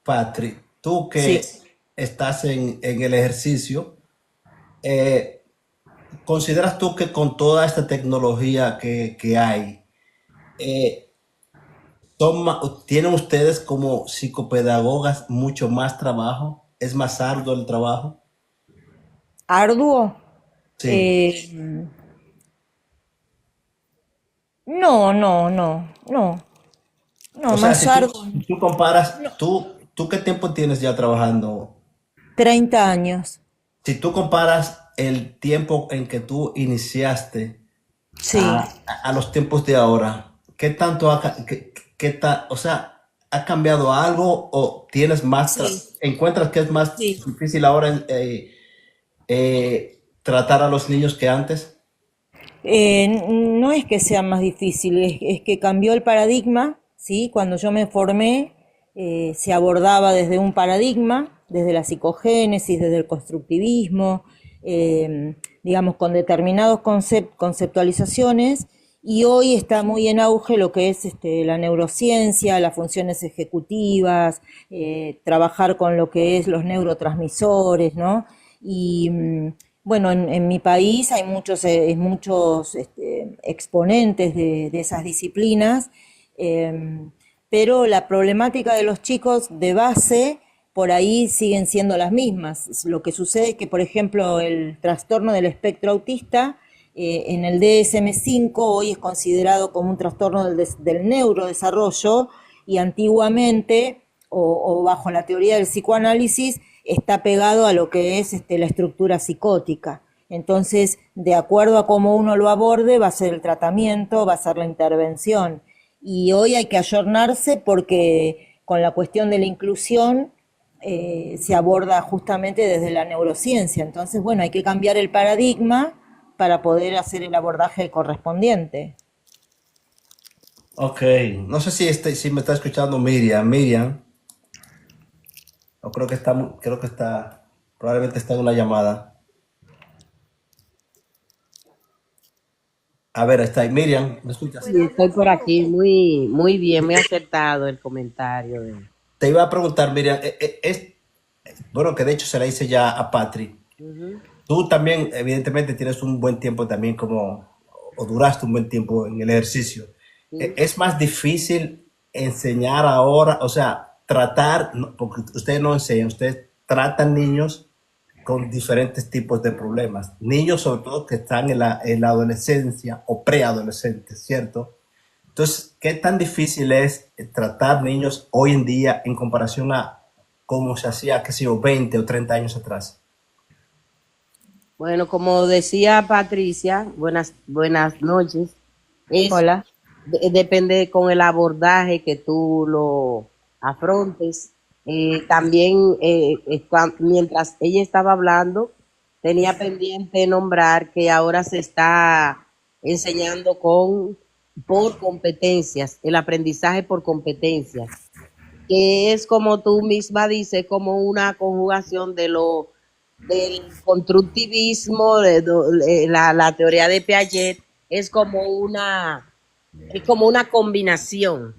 Patri, tú Sí. que estás en el ejercicio, eh, ¿consideras tú que con toda esta tecnología que hay, eh, tienen ustedes como psicopedagogas mucho más trabajo? ¿Es más arduo el trabajo? ¿Arduo? Sí. No, no, no, no, no, O sea, más si tú, arduo. si tú comparas, No, ¿tú qué tiempo tienes ya trabajando? 30 años. Si tú comparas el tiempo en que tú iniciaste Sí, a los tiempos de ahora, ¿qué tanto o sea, ha cambiado algo o tienes más, sí, encuentras que es más sí. difícil ahora tratar a los niños que antes? No es que sea más difícil, es que cambió el paradigma, ¿sí? Cuando yo me formé, se abordaba desde un paradigma, desde la psicogénesis, desde el constructivismo, digamos, con determinados conceptualizaciones, y hoy está muy en auge lo que es la neurociencia, las funciones ejecutivas, trabajar con lo que es los neurotransmisores, ¿no? Y bueno, en mi país hay muchos exponentes de esas disciplinas, eh, pero la problemática de los chicos de base por ahí siguen siendo las mismas. Lo que sucede es que, por ejemplo, el trastorno del espectro autista en el DSM-5 hoy es considerado como un trastorno del neurodesarrollo y antiguamente, o bajo la teoría del psicoanálisis, está pegado a lo que es la estructura psicótica. Entonces, de acuerdo a cómo uno lo aborde, va a ser el tratamiento, va a ser la intervención. Y hoy hay que ayornarse porque con la cuestión de la inclusión se aborda justamente desde la neurociencia. Entonces, bueno, hay que cambiar el paradigma para poder hacer el abordaje correspondiente. Ok, no sé si me está escuchando Miriam, o creo que probablemente está en una llamada. A ver, está ahí. Miriam, ¿me escuchas? Sí, estoy por aquí, muy bien, muy acertado el comentario de. Te iba a preguntar, Miriam, bueno, que de hecho se la hice ya a Patri. Ujú. Tú también, evidentemente, tienes un buen tiempo también o duraste un buen tiempo en el ejercicio. Sí. Es más difícil enseñar ahora, o sea, tratar, porque ustedes no enseñan, ustedes tratan niños con diferentes tipos de problemas. Niños sobre todo que están en la adolescencia o preadolescentes, ¿cierto? Entonces, ¿qué tan difícil es tratar niños hoy en día en comparación a cómo se hacía, qué sé yo, 20 o 30 años atrás? Bueno, como decía Patricia, buenas noches. Es, Hola. depende con el abordaje que tú lo afrontes. También, mientras ella estaba hablando, tenía pendiente nombrar que ahora se está enseñando por competencias, el aprendizaje por competencias, que es como tú misma dices, como una conjugación del constructivismo, la teoría de Piaget, es como una combinación,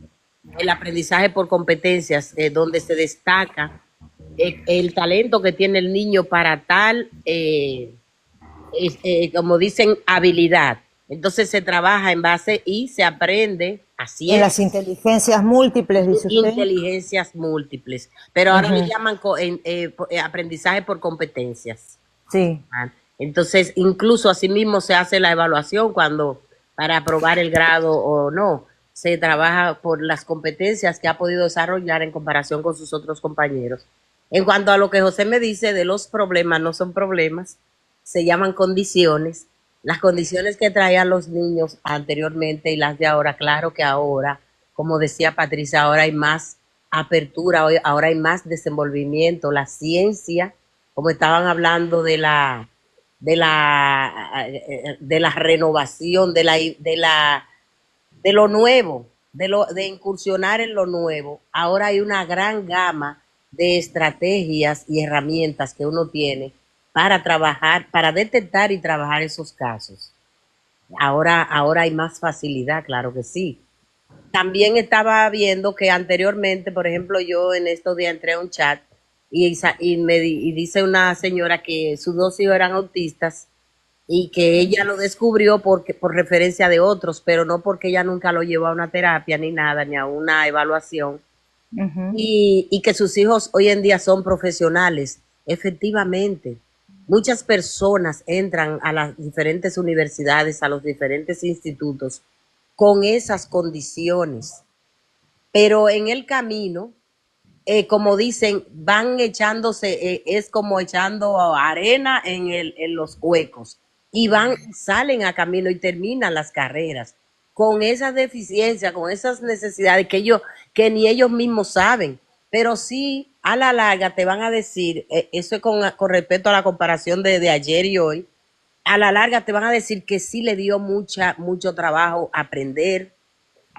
el aprendizaje por competencias, donde se destaca el talento que tiene el niño para tal, como dicen, habilidad. Entonces se trabaja en base y se aprende En haciendo las inteligencias múltiples, dice usted. inteligencias múltiples, pero ahora le Ujú. llaman aprendizaje por competencias. Sí. Ah, entonces, incluso asimismo se hace la evaluación cuando para aprobar el grado o no, se trabaja por las competencias que ha podido desarrollar en comparación con sus otros compañeros. En cuanto a lo que José me dice de los problemas, no son problemas, se llaman condiciones. Las condiciones que traían los niños anteriormente y las de ahora, claro que ahora, como decía Patricia, ahora hay más apertura, ahora hay más desenvolvimiento, la ciencia, como estaban hablando de la renovación, de lo nuevo, de incursionar en lo nuevo. Ahora hay una gran gama de estrategias y herramientas que uno tiene para trabajar, para detectar y trabajar esos casos. Ahora hay más facilidad, claro que sí. También estaba viendo que anteriormente, por ejemplo, yo en estos días entré a un chat y dice una señora que sus dos hijos eran autistas y que ella lo descubrió por referencia de otros, pero no porque ella nunca lo llevó a una terapia ni nada, ni a una evaluación, Ujú. y que sus hijos hoy en día son profesionales. Efectivamente, muchas personas entran a las diferentes universidades, a los diferentes institutos con esas condiciones, pero en el camino, como dicen, van echándose, es como echando arena en los huecos y salen a camino y terminan las carreras con esas deficiencias, con esas necesidades que ni ellos mismos saben, pero sí a la larga te van a decir, eso es con respecto a la comparación de ayer y hoy, a la larga te van a decir que sí le dio mucho trabajo aprender,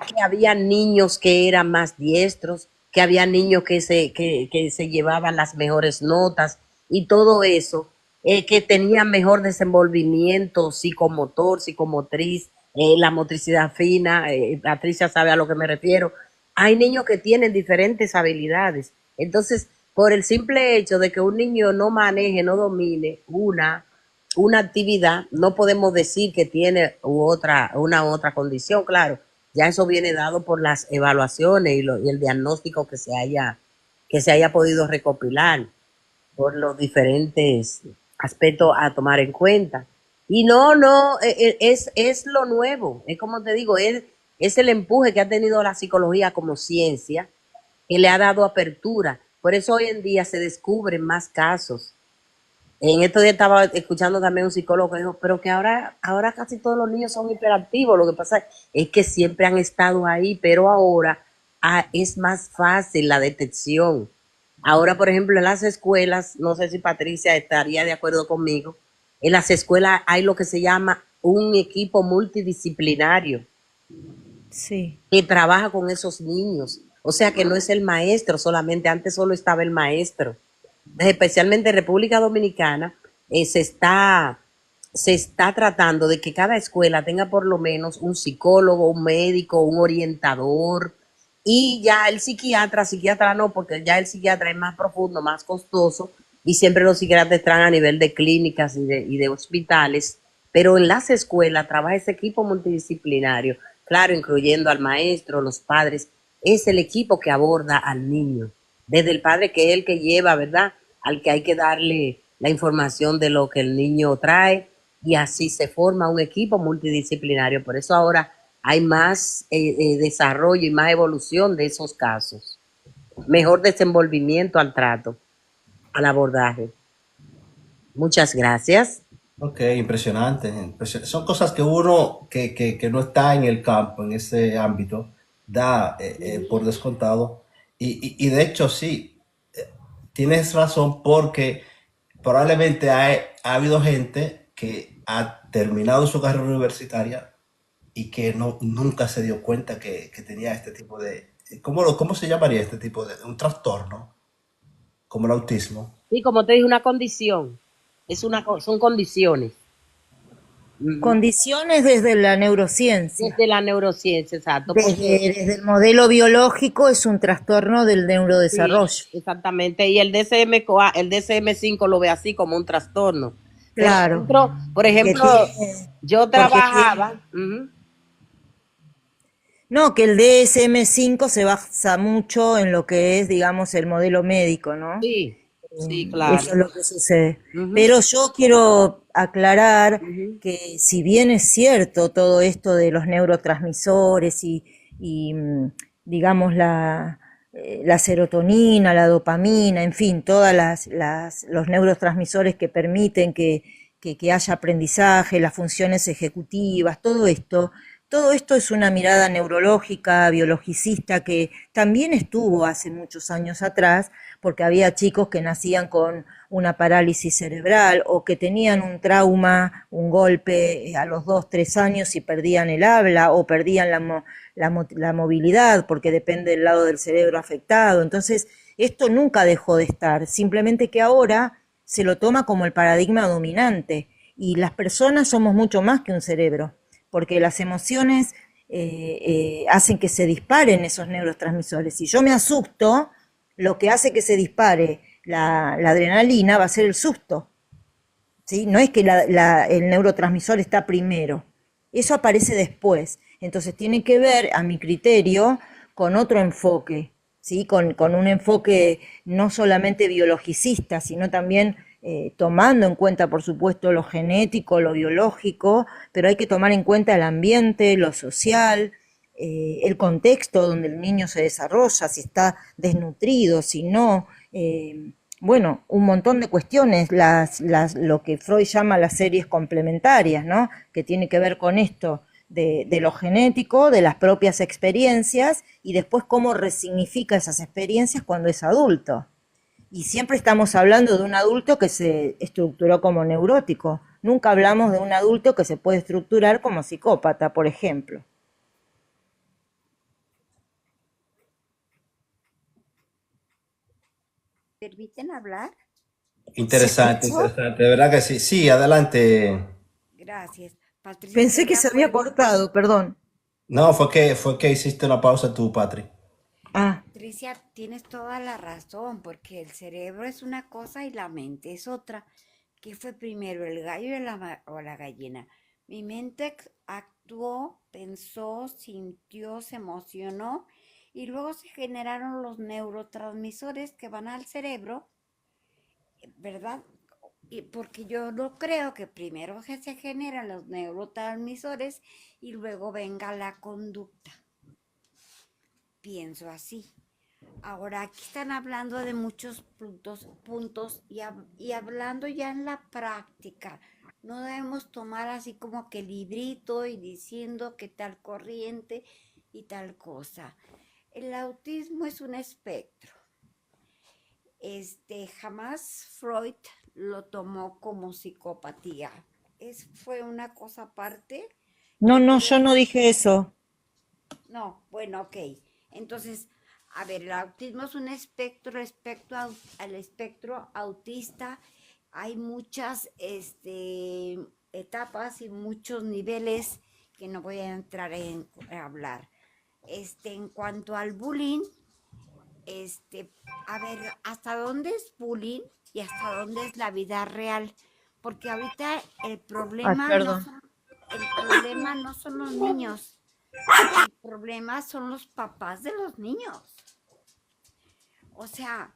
que había niños que eran más diestros, que había niños que se llevaban las mejores notas y todo eso, que tenían mejor desenvolvimiento psicomotor, psicomotriz, la motricidad fina, Patricia sabe a lo que me refiero. Hay niños que tienen diferentes habilidades. Entonces, por el simple hecho de que un niño no maneje, no domine una actividad, no podemos decir que tiene una otra condición, claro. Ya eso viene dado por las evaluaciones y el diagnóstico que se haya podido recopilar por los diferentes aspectos a tomar en cuenta. Y no, es lo nuevo, es como te digo, es el empuje que ha tenido la psicología como ciencia, que le ha dado apertura. Por eso hoy en día se descubren más casos. En estos días estaba escuchando también un psicólogo que dijo, pero que ahora casi todos los niños son hiperactivos. Lo que pasa es que siempre han estado ahí, pero ahora es más fácil la detección. Ahora, por ejemplo, en las escuelas, no sé si Patricia estaría de acuerdo conmigo, en las escuelas hay lo que se llama un equipo multidisciplinario Sí. que trabaja con esos niños. O sea que no es el maestro solamente, antes solo estaba el maestro. Especialmente en República Dominicana, se está tratando de que cada escuela tenga por lo menos un psicólogo, un médico, un orientador, y ya el psiquiatra no, porque ya el psiquiatra es más profundo, más costoso, y siempre los psiquiatras están a nivel de clínicas y de hospitales, pero en las escuelas trabaja ese equipo multidisciplinario, claro, incluyendo al maestro, los padres, es el equipo que aborda al niño, desde el padre que es el que lleva, ¿verdad? Al que hay que darle la información de lo que el niño trae y así se forma un equipo multidisciplinario. Por eso ahora hay más desarrollo y más evolución de esos casos, mejor desenvolvimiento al trato, al abordaje. Muchas gracias. Ok, impresionante. Son cosas que uno que no está en el campo, en ese ámbito, da por descontado. Y de hecho sí, tienes razón porque probablemente ha habido gente que ha terminado su carrera universitaria y que no, nunca se dio cuenta que tenía este tipo de... ¿Cómo se llamaría este tipo de... un trastorno? Como el autismo. Y como te dije, una condición, son condiciones. Ujú. Condiciones desde la neurociencia. Desde la neurociencia, exacto, porque Desde el modelo biológico es un trastorno del sí, neurodesarrollo. exactamente. Y el DSM-5 lo ve así como un trastorno. Pero Claro, dentro, por porque ejemplo, tiene, yo porque tiene, trabajaba, ujú, no, que el DSM-5 se basa mucho en lo que es, digamos, el modelo médico, ¿no? sí, sí, Eso claro. es lo que sucede. Ujú, Pero yo quiero aclarar ujú, que si bien es cierto todo esto de los neurotransmisores y digamos, la serotonina, la dopamina, en fin, todas los neurotransmisores que permiten que haya aprendizaje, las funciones ejecutivas, todo esto es una mirada neurológica, biologicista, que también estuvo hace muchos años atrás, porque había chicos que nacían con una parálisis cerebral o que tenían un trauma, un golpe a los 2, 3 años y perdían el habla o perdían la movilidad porque depende del lado del cerebro afectado. Entonces, esto nunca dejó de estar, simplemente que ahora se lo toma como el paradigma dominante y las personas somos mucho más que un cerebro, porque las emociones hacen que se disparen esos neurotransmisores. Si yo me asusto, lo que hace que se dispare la adrenalina va a ser el susto, ¿sí? No es que el neurotransmisor está primero, eso aparece después. Entonces tiene que ver, a mi criterio, con otro enfoque, ¿sí? Con un enfoque no solamente biologicista, sino también tomando en cuenta, por supuesto, lo genético, lo biológico, pero hay que tomar en cuenta el ambiente, lo social, el contexto donde el niño se desarrolla, si está desnutrido, si no, bueno, un montón de cuestiones, lo que Freud llama las series complementarias, ¿no? Que tiene que ver con esto de lo genético, de las propias experiencias y después cómo resignifica esas experiencias cuando es adulto. Y siempre estamos hablando de un adulto que se estructuró como neurótico. Nunca hablamos de un adulto que se puede estructurar como psicópata, por ejemplo. ¿Permiten hablar? Interesante, ¿Sí? interesante. De verdad que sí. Sí, adelante. Gracias. Patricia, Pensé estoy que de se había acuerdo. cortado, perdón. No, fue que hiciste una pausa tú, Patri. Ah, Patricia, tienes toda la razón, porque el cerebro es una cosa y la mente es otra. ¿Qué fue primero, el gallo o la gallina? Mi mente actuó, pensó, sintió, se emocionó y luego se generaron los neurotransmisores que van al cerebro, ¿verdad? Y porque yo no creo que primero se generan los neurotransmisores y luego venga la conducta. Pienso así. Ahora aquí están hablando de muchos puntos y hablando ya en la práctica. No debemos tomar así como que librito y diciendo que tal corriente y tal cosa. El autismo es un espectro. Jamás Freud lo tomó como psicopatía. Fue una cosa aparte. no, yo no dije eso. No, bueno, ok. Entonces, a ver, el autismo es un espectro, respecto al espectro autista. Hay muchas etapas y muchos niveles que no voy a entrar a hablar. En cuanto al bullying, a ver, ¿hasta dónde es bullying y hasta dónde es la vida real? Porque ahorita Ay, el perdón. problema no son los niños, el problema son los papás de los niños. O sea,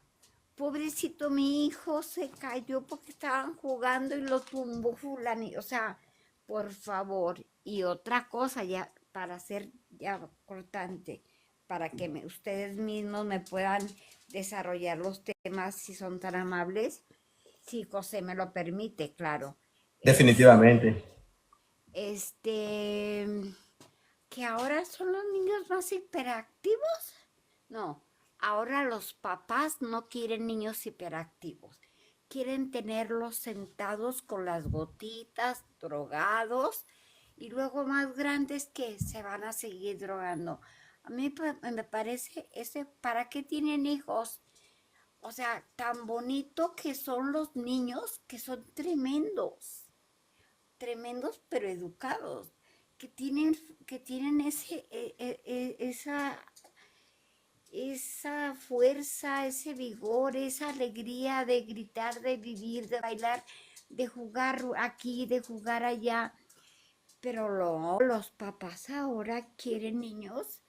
pobrecito mi hijo se cayó porque estaban jugando y lo tumbó fulani. O sea, por favor. Y otra cosa ya para ser ya cortante, para que ustedes mismos me puedan desarrollar los temas si son tan amables, si José me lo permite, claro. Definitivamente. Este, que ahora son los niños más hiperactivos. No, ahora los papás no quieren niños hiperactivos. Quieren tenerlos sentados con las gotitas, drogados, y luego más grandes que se van a seguir drogando. A mí me parece ¿para qué tienen hijos? O sea, tan bonito que son los niños, que son tremendos, tremendos pero educados, que tienen esa fuerza, ese vigor, esa alegría de gritar, de vivir, de bailar, de jugar aquí, de jugar allá. Pero los papás ahora quieren niños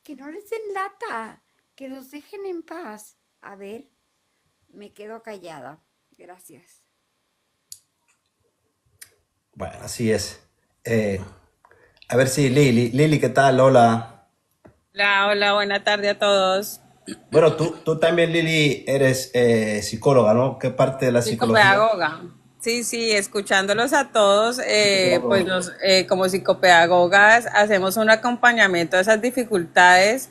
que no les den lata, que los dejen en paz. A ver, me quedo callada. Gracias. Bueno, así es. Eh, a ver si Lili, ¿qué tal? Hola. Hola, hola, buena tarde a todos. Bueno, tú también, Lili, eres psicóloga, ¿no? ¿Qué parte de la psicología? Psicopedagoga. Sí, sí, escuchándolos a todos, pues Psicopedagoga. como psicopedagogas hacemos un acompañamiento a esas dificultades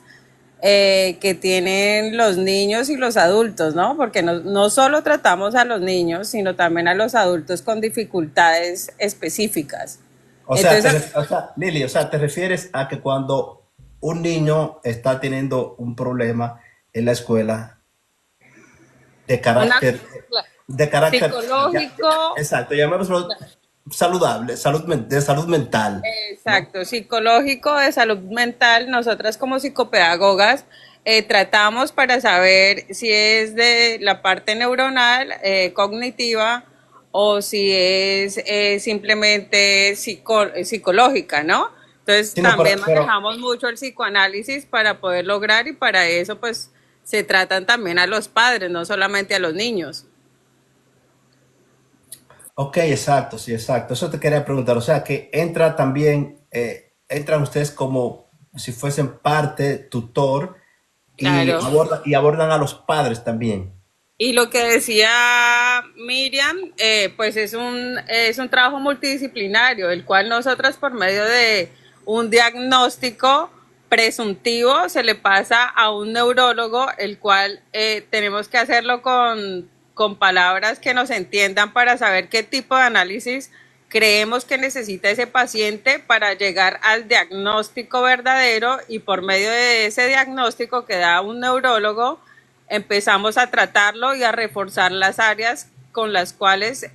que tienen los niños y los adultos, ¿no? Porque no solo tratamos a los niños, sino también a los adultos con dificultades específicas. Entonces, Lili, o sea, te refieres a que cuando un niño está teniendo un problema en la escuela de una, carácter, de carácter, psicológico, exacto, llamémoslo saludable, de salud mental, ¿no? Exacto, psicológico, de salud mental. Nosotras como psicopedagogas tratamos para saber si es de la parte neuronal, cognitiva, o si es simplemente psicológica, ¿no? Entonces Sí, no, también pero manejamos mucho el psicoanálisis para poder lograr, y para eso pues se tratan también a los padres, no solamente a los niños. ok, exacto, sí, exacto. Eso te quería preguntar. O sea, que entra también, entran ustedes como si fuesen parte tutor Claro. y abordan a los padres también. Y lo que decía Miriam, pues es un trabajo multidisciplinario, el cual nosotras por medio de un diagnóstico presuntivo se le pasa a un neurólogo, el cual tenemos que hacerlo con palabras que nos entiendan para saber qué tipo de análisis creemos que necesita ese paciente para llegar al diagnóstico verdadero, y por medio de ese diagnóstico que da un neurólogo empezamos a tratarlo y a reforzar las áreas con las cuales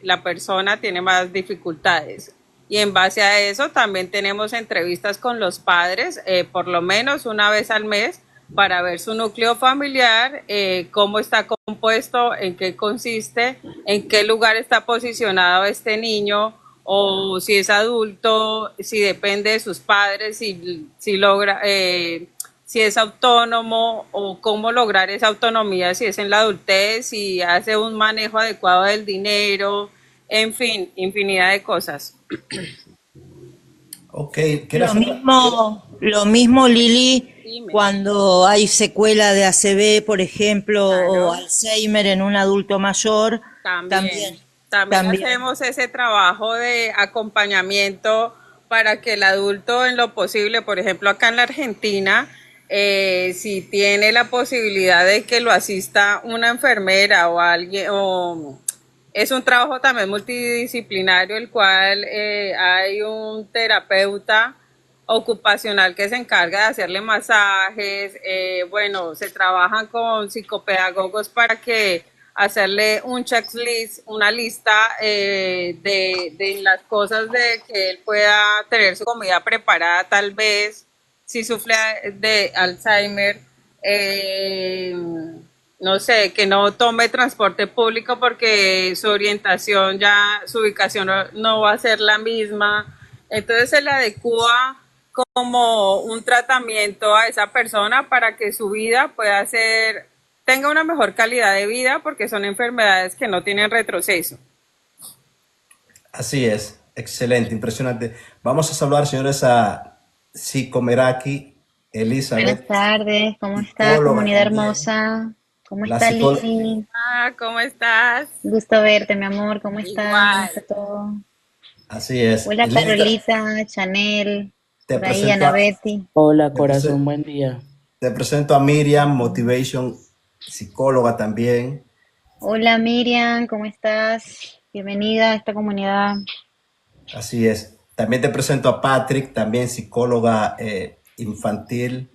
la persona tiene más dificultades. Y en base a eso también tenemos entrevistas con los padres, por lo menos una vez al mes, para ver su núcleo familiar, cómo está compuesto, en qué consiste, en qué lugar está posicionado este niño, o si es adulto, si depende de sus padres, si logra, si es autónomo, o cómo lograr esa autonomía si es en la adultez, si hace un manejo adecuado del dinero, en fin, infinidad de cosas. Ok, quiero hacer Lo mismo, Lili, Dime. cuando hay secuela de ACV, por ejemplo, o Claro. Alzheimer en un adulto mayor, también, También, también también. hacemos ese trabajo de acompañamiento para que el adulto, en lo posible, por ejemplo, acá en la Argentina, si tiene la posibilidad de que lo asista una enfermera o alguien, o es un trabajo también multidisciplinario, el cual hay un terapeuta ocupacional que se encarga de hacerle masajes. Bueno, se trabajan con psicopedagogos para que hacerle un checklist, una lista de las cosas de que él pueda tener su comida preparada, tal vez si sufre de Alzheimer, eh, no sé, que no tome transporte público porque su orientación ya, su ubicación no va a ser la misma. Entonces se le adecua como un tratamiento a esa persona para que su vida pueda ser, tenga una mejor calidad de vida, porque son enfermedades que no tienen retroceso. así es, excelente, impresionante. Vamos a saludar, señores, a Psicomeraki, Buenas Elizabeth, tardes, ¿cómo está psicóloga comunidad también. hermosa? ¿Cómo La está psicóloga, Lili? Ah, ¿cómo estás? Gusto verte, mi amor, ¿cómo está? ¿Cómo Igual. está todo? así es. Hola Lili, Carolita, Chanel, te por ahí presento Ana a, Betty. Hola, te prese- corazón, buen día. te presento a Miriam, Motivation, psicóloga también. Hola Miriam, ¿cómo estás? Bienvenida a esta comunidad. Así es. También te presento a Patrick, también psicóloga infantil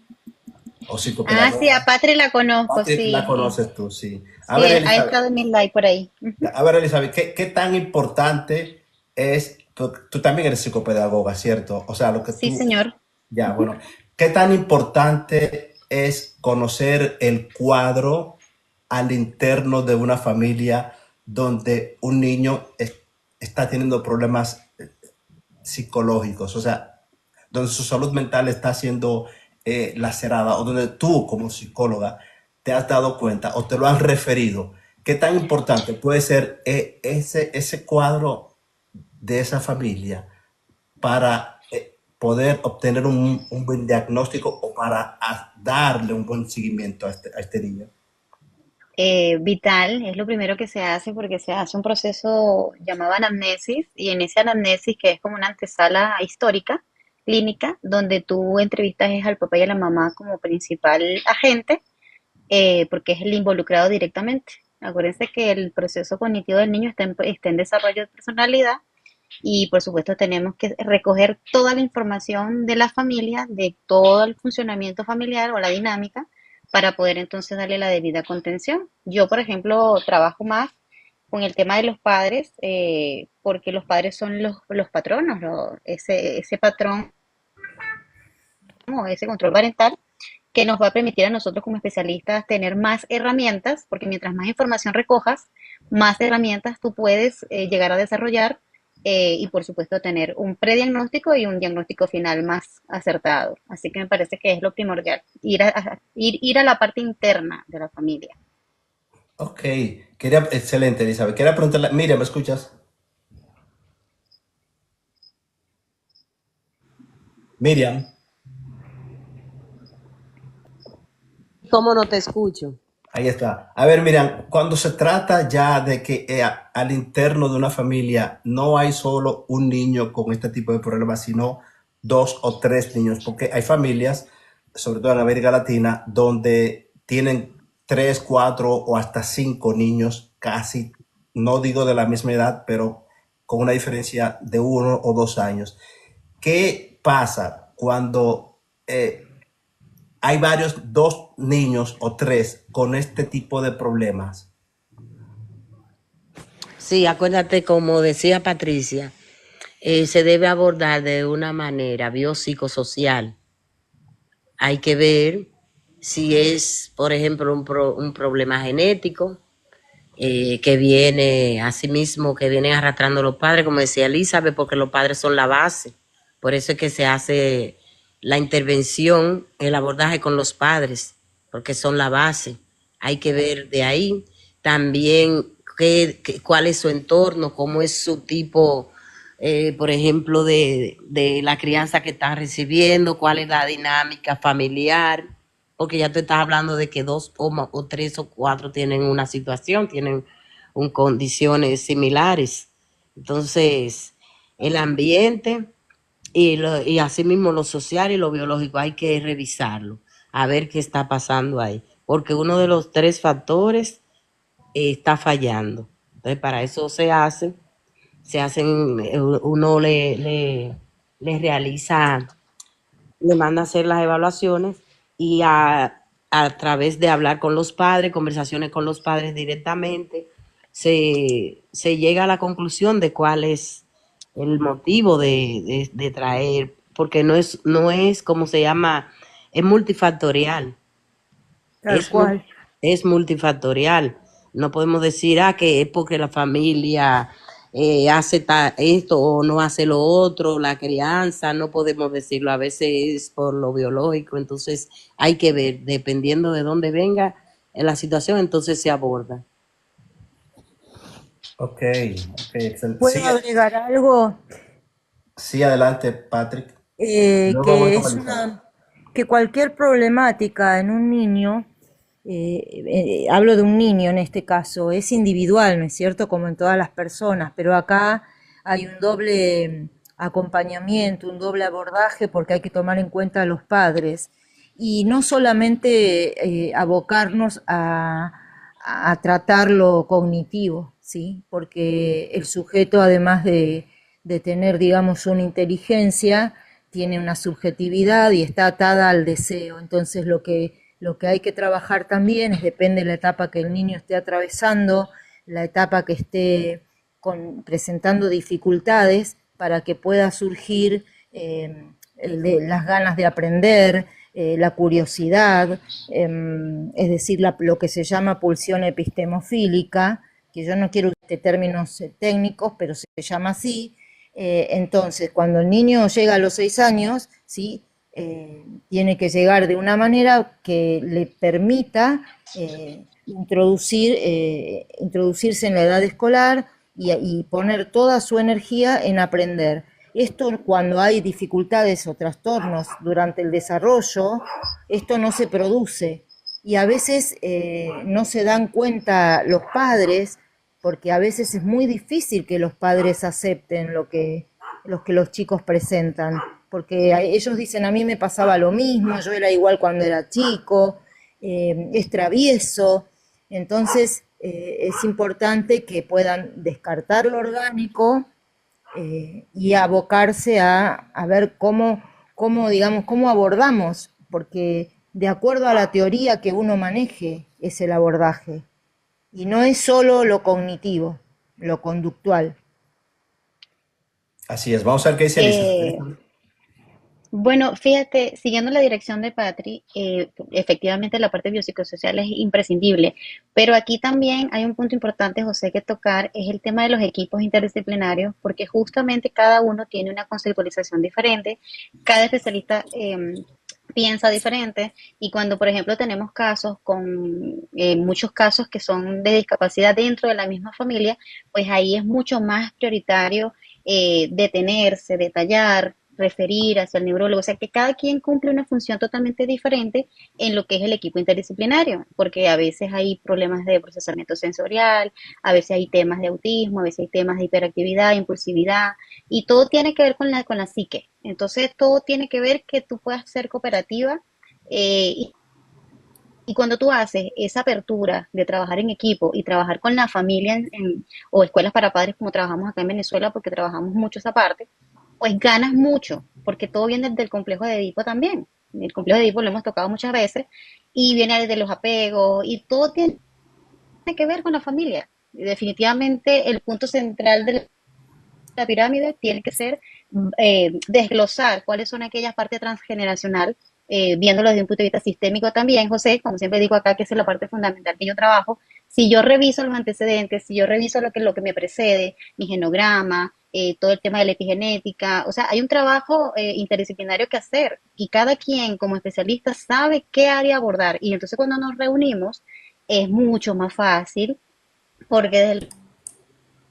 o Ah, sí, a psicopedagoga. Patri la conozco, Patrick, la sí. conoces tú, sí. Sí, ha estado en mis live por ahí. Ujú. Elizabeth, ¿qué tan importante es, tú también eres psicopedagoga, ¿cierto? O sea, lo que Sí, tú, señor. ya, bueno, ¿qué tan importante es conocer el cuadro al interno de una familia donde un niño está teniendo problemas psicológicos? O sea, donde su salud mental está siendo lacerada, o donde tú como psicóloga te has dado cuenta o te lo han referido. ¿Qué tan importante puede ser ese cuadro de esa familia para poder obtener un buen diagnóstico o para darle un buen seguimiento a este niño? Vital, es lo primero que se hace porque se hace un proceso llamado anamnesis y en esa anamnesis que es como una antesala histórica, clínica, donde tú entrevistas es al papá y a la mamá como principal agente porque es el involucrado directamente. Acuérdense que el proceso cognitivo del niño está en desarrollo de personalidad y por supuesto tenemos que recoger toda la información de la familia, de todo el funcionamiento familiar o la dinámica para poder entonces darle la debida contención. Yo, por ejemplo, trabajo más con el tema de los padres, porque los padres son los patronos, ese patrón o ese control parental que nos va a permitir a nosotros como especialistas tener más herramientas, porque mientras más información recojas, más herramientas tú puedes llegar a desarrollar y por supuesto tener un prediagnóstico y un diagnóstico final más acertado. Así que me parece que es lo primordial, ir a la parte interna de la familia. Ok, quería, excelente, Elizabeth. Quería preguntarle, Miriam, ¿me escuchas? Miriam, ¿Cómo no te escucho? ahí está. A ver, Miriam, cuando se trata ya de que al interno de una familia no hay solo un niño con este tipo de problemas, sino dos o tres niños, porque hay familias, sobre todo en América Latina, donde tienen tres, cuatro o hasta cinco niños, casi, no digo de la misma edad, pero con una diferencia de 1 o 2 años. ¿Qué pasa cuando hay dos niños o tres con este tipo de problemas? Sí, acuérdate, como decía Patricia, se debe abordar de una manera biopsicosocial. Hay que ver si es, por ejemplo, un problema genético que viene, asimismo, que vienen arrastrando los padres, como decía Elizabeth, porque los padres son la base. Por eso es que se hace la intervención, el abordaje con los padres, porque son la base. Hay que ver de ahí también cuál es su entorno, cómo es su tipo, por ejemplo, de la crianza que están recibiendo, cuál es la dinámica familiar, porque ya tú estás hablando de que dos o tres o cuatro tienen una situación, tienen condiciones similares. Entonces, el ambiente y asimismo lo social y lo biológico hay que revisarlo, a ver qué está pasando ahí, porque uno de los tres factores está fallando. Entonces, para eso uno le realiza, le manda a hacer las evaluaciones y a través de hablar con los padres, conversaciones con los padres directamente, se llega a la conclusión de cuál es el motivo de traer, porque no es como se llama, es multifactorial. Tal cual. Es multifactorial. No podemos decir que es porque la familia hace esto o no hace lo otro, la crianza, no podemos decirlo. A veces es por lo biológico, entonces hay que ver, dependiendo de dónde venga la situación, entonces se aborda. Ok, ok, excelente. ¿Puedo agregar algo? Sí, adelante, Patrick. Eh, Luego voy que con es Elizabeth. que cualquier problemática en un niño, hablo de un niño en este caso, es individual, ¿no es cierto? Como en todas las personas, pero acá hay un doble acompañamiento, un doble abordaje porque hay que tomar en cuenta a los padres y no solamente abocarnos a tratar lo cognitivo, ¿sí? Porque el sujeto, además de tener, digamos, una inteligencia, tiene una subjetividad y está atada al deseo. Entonces lo que hay que trabajar también es, depende de la etapa que el niño esté atravesando, la etapa que esté presentando dificultades para que pueda surgir las ganas de aprender, la curiosidad, es decir, lo que se llama pulsión epistemofílica, que yo no quiero términos técnicos, pero se llama así. Entonces, cuando el niño llega a los 6 años, ¿sí? Tiene que llegar de una manera que le permita introducirse en la edad escolar y poner toda su energía en aprender. Esto, cuando hay dificultades o trastornos durante el desarrollo, esto no se produce y a veces no se dan cuenta los padres, porque a veces es muy difícil que los padres acepten lo que los chicos presentan, porque ellos dicen: a mí me pasaba lo mismo, yo era igual cuando era chico, es travieso. Entonces es importante que puedan descartar lo orgánico y abocarse a ver digamos, cómo abordamos, porque de acuerdo a la teoría que uno maneje es el abordaje, y no es solo lo cognitivo. lo conductual. Así es, vamos a ver qué dice Eh, Elizabeth. Bueno, fíjate, siguiendo la dirección de Patri, efectivamente la parte biopsicosocial es imprescindible, pero aquí también hay un punto importante, José, que tocar, es el tema de los equipos interdisciplinarios, porque justamente cada uno tiene una conceptualización diferente, cada especialista piensa diferente, y cuando, por ejemplo, tenemos casos con muchos casos que son de discapacidad dentro de la misma familia, pues ahí es mucho más prioritario detenerse, detallar, referir hacia el neurólogo, o sea que cada quien cumple una función totalmente diferente en lo que es el equipo interdisciplinario, porque a veces hay problemas de procesamiento sensorial, a veces hay temas de autismo, a veces hay temas de hiperactividad, impulsividad, y todo tiene que ver con la psique. Entonces todo tiene que ver que tú puedas ser cooperativa y cuando tú haces esa apertura de trabajar en equipo y trabajar con la familia o escuelas para padres como trabajamos acá en Venezuela, porque trabajamos mucho esa parte, pues ganas mucho, porque todo viene del complejo de Edipo también. El complejo de Edipo lo hemos tocado muchas veces y viene desde los apegos y todo tiene que ver con la familia. Y definitivamente el punto central de la pirámide tiene que ser desglosar cuáles son aquellas partes transgeneracional, viéndolo desde un punto de vista sistémico también, José, como siempre digo acá, que esa es la parte fundamental que yo trabajo. Si yo reviso los antecedentes, si yo reviso lo que me precede, mi genograma, todo el tema de la epigenética, o sea, hay un trabajo interdisciplinario que hacer y cada quien como especialista sabe qué área abordar y entonces cuando nos reunimos es mucho más fácil porque desde el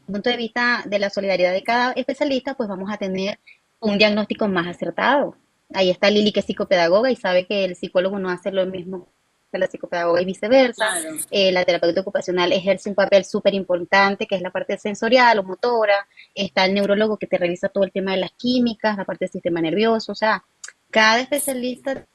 punto de vista de la solidaridad de cada especialista, pues vamos a tener un diagnóstico más acertado. Ahí está Lili, que es psicopedagoga y sabe que el psicólogo no hace lo mismo que la psicopedagoga y viceversa. Claro. La terapeuta ocupacional ejerce un papel súper importante, que es la parte sensorial o motora. Está el neurólogo que te revisa todo el tema de las químicas, la parte del sistema nervioso. O sea, cada especialista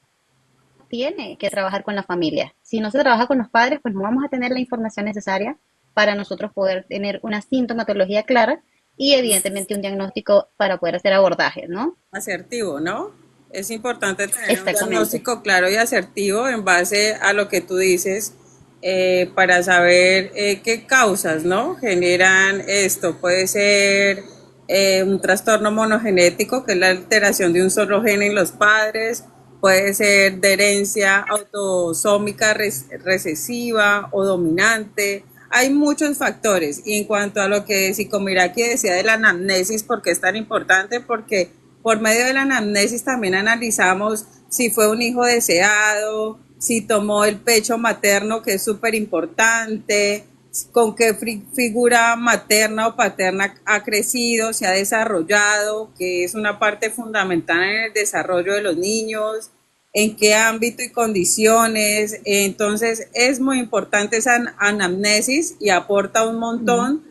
tiene que trabajar con la familia. Si no se trabaja con los padres, pues no vamos a tener la información necesaria para nosotros poder tener una sintomatología clara y evidentemente un diagnóstico para poder hacer abordajes, ¿no? Asertivo, ¿no? Es importante tener un Exactamente. diagnóstico claro y asertivo en base a lo que tú dices para saber qué causas, ¿no? Generan esto. Puede ser un trastorno monogenético, que es la alteración de un solo gen en los padres. Puede ser de herencia autosómica recesiva o dominante. Hay muchos factores. Y en cuanto a lo que Psicomiraki decía de la anamnesis, ¿por qué es tan importante? Porque por medio de la anamnesis también analizamos si fue un hijo deseado, si tomó el pecho materno, que es súper importante, con qué figura materna o paterna ha crecido, se ha desarrollado, que es una parte fundamental en el desarrollo de los niños, en qué ámbito y condiciones. Entonces es muy importante esa anamnesis y aporta un montón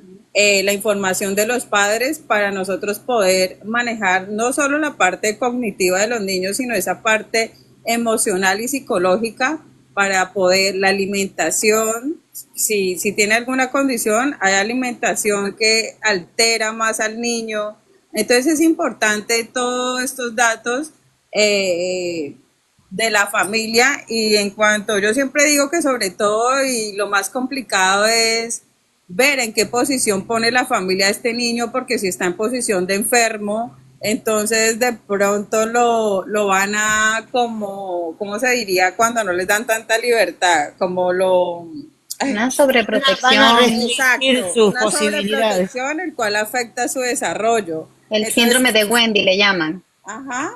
la información de los padres para nosotros poder manejar no solo la parte cognitiva de los niños, sino esa parte emocional y psicológica para poder la alimentación. Si tiene alguna condición, hay alimentación que altera más al niño. Entonces es importante todos estos datos de la familia. Y en cuanto yo siempre digo que sobre todo y lo más complicado es ver en qué posición pone la familia a este niño, porque si está en posición de enfermo, entonces de pronto lo van a, como, ¿cómo se diría cuando no les dan tanta libertad? Como lo... Ay, Una Van a sobreprotección, restringir exacto, sus una posibilidades. sobreprotección el cual afecta su desarrollo. el síndrome Entonces, de Wendy le llaman. ajá,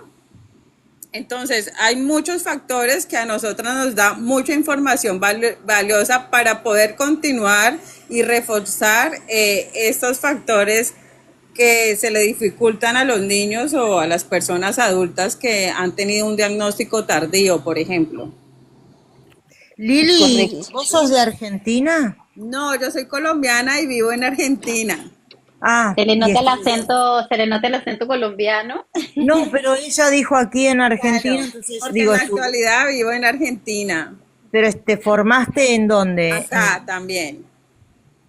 entonces, hay muchos factores que a nosotros nos da mucha información valiosa para poder continuar y reforzar estos factores que se le dificultan a los niños o a las personas adultas que han tenido un diagnóstico tardío, por ejemplo. Lili, Correcto. ¿vos sos de Argentina? No, yo soy colombiana y vivo en Argentina. Ah, Se le y nota el está... acento, se le nota el acento colombiano. No, pero ella dijo aquí en Argentina, Claro, entonces porque en digo, la actualidad vivo en Argentina. pero ¿te formaste en dónde? Acá también.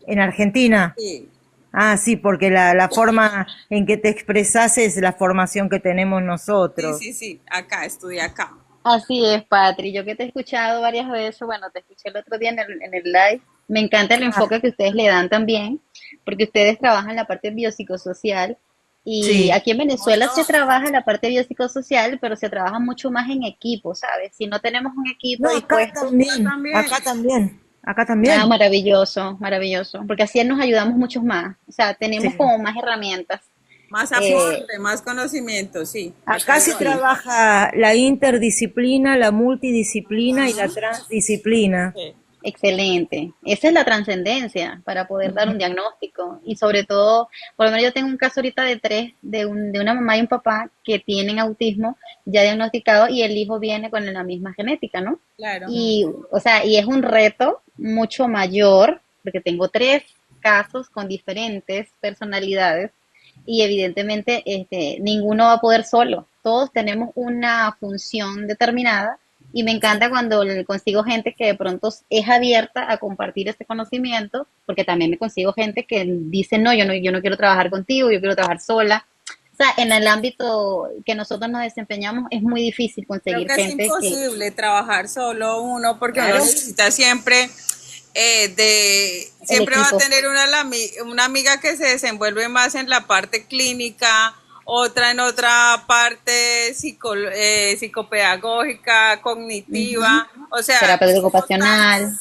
En Argentina. Sí. Ah, sí, porque la forma en que te expresás es la formación que tenemos Sí, nosotros. sí, sí, acá, estudié acá. Así es, Patri. Yo que te he escuchado varias veces, bueno, te escuché el otro día en el live Me encanta el Claro, enfoque que ustedes le dan también, porque ustedes trabajan la parte biopsicosocial y sí. aquí en Venezuela se trabaja la parte biopsicosocial, pero se trabaja mucho más en equipo, ¿sabes? Si no tenemos un equipo No, acá dispuesto, Acá también, también. acá también, acá ah, también. maravilloso, maravilloso, porque así nos ayudamos muchos más, o sea, tenemos Sí. como más herramientas. Más Eh, aporte, más conocimiento, sí, acá Acá se igual. sí. trabaja la interdisciplina, la multidisciplina y la Ajá. transdisciplina. Sí. Excelente. Esa es la trascendencia para poder dar un diagnóstico. Y sobre todo, por lo menos yo tengo un caso ahorita de tres, de una mamá y un papá que tienen autismo ya diagnosticado y el hijo viene con la misma genética, ¿no? Claro. Y, o sea, y es un reto mucho mayor, porque tengo tres casos con diferentes personalidades y evidentemente ninguno va a poder solo. Todos tenemos una función determinada y me encanta cuando consigo gente que de pronto es abierta a compartir este conocimiento, porque también me consigo gente que dice, no, yo no quiero trabajar contigo, yo quiero trabajar sola. O sea, en el ámbito que nosotros nos desempeñamos es muy difícil Creo conseguir que es gente que, imposible trabajar solo uno porque uno claro, necesita siempre el siempre va a equipo. tener una amiga que se desenvuelve más en la parte clínica, otra en otra parte psicopedagógica, Ujú. cognitiva, o sea, Terapeuta somos ocupacional. tantos.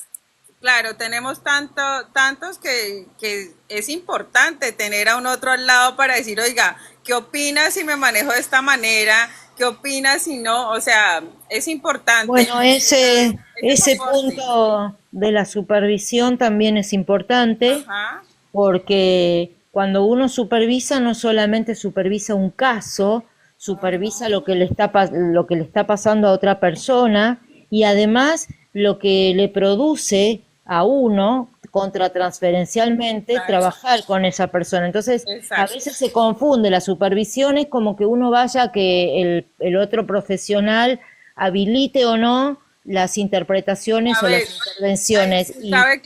Claro, tenemos tantos que es importante tener a un otro al lado para decir, oiga, ¿qué opinas si me manejo de esta manera? ¿Qué opinas si no? O sea, es importante Bueno, ese ese soporte. punto de la supervisión también es importante Ajá, porque cuando uno supervisa, no solamente supervisa un caso, supervisa lo que le está pasando a otra persona y además lo que le produce a uno contratransferencialmente claro, trabajar con esa persona. Entonces, a exacto. veces se confunde la supervisión, es como que uno vaya a que el otro profesional habilite o no las interpretaciones A o ver, las intervenciones. hay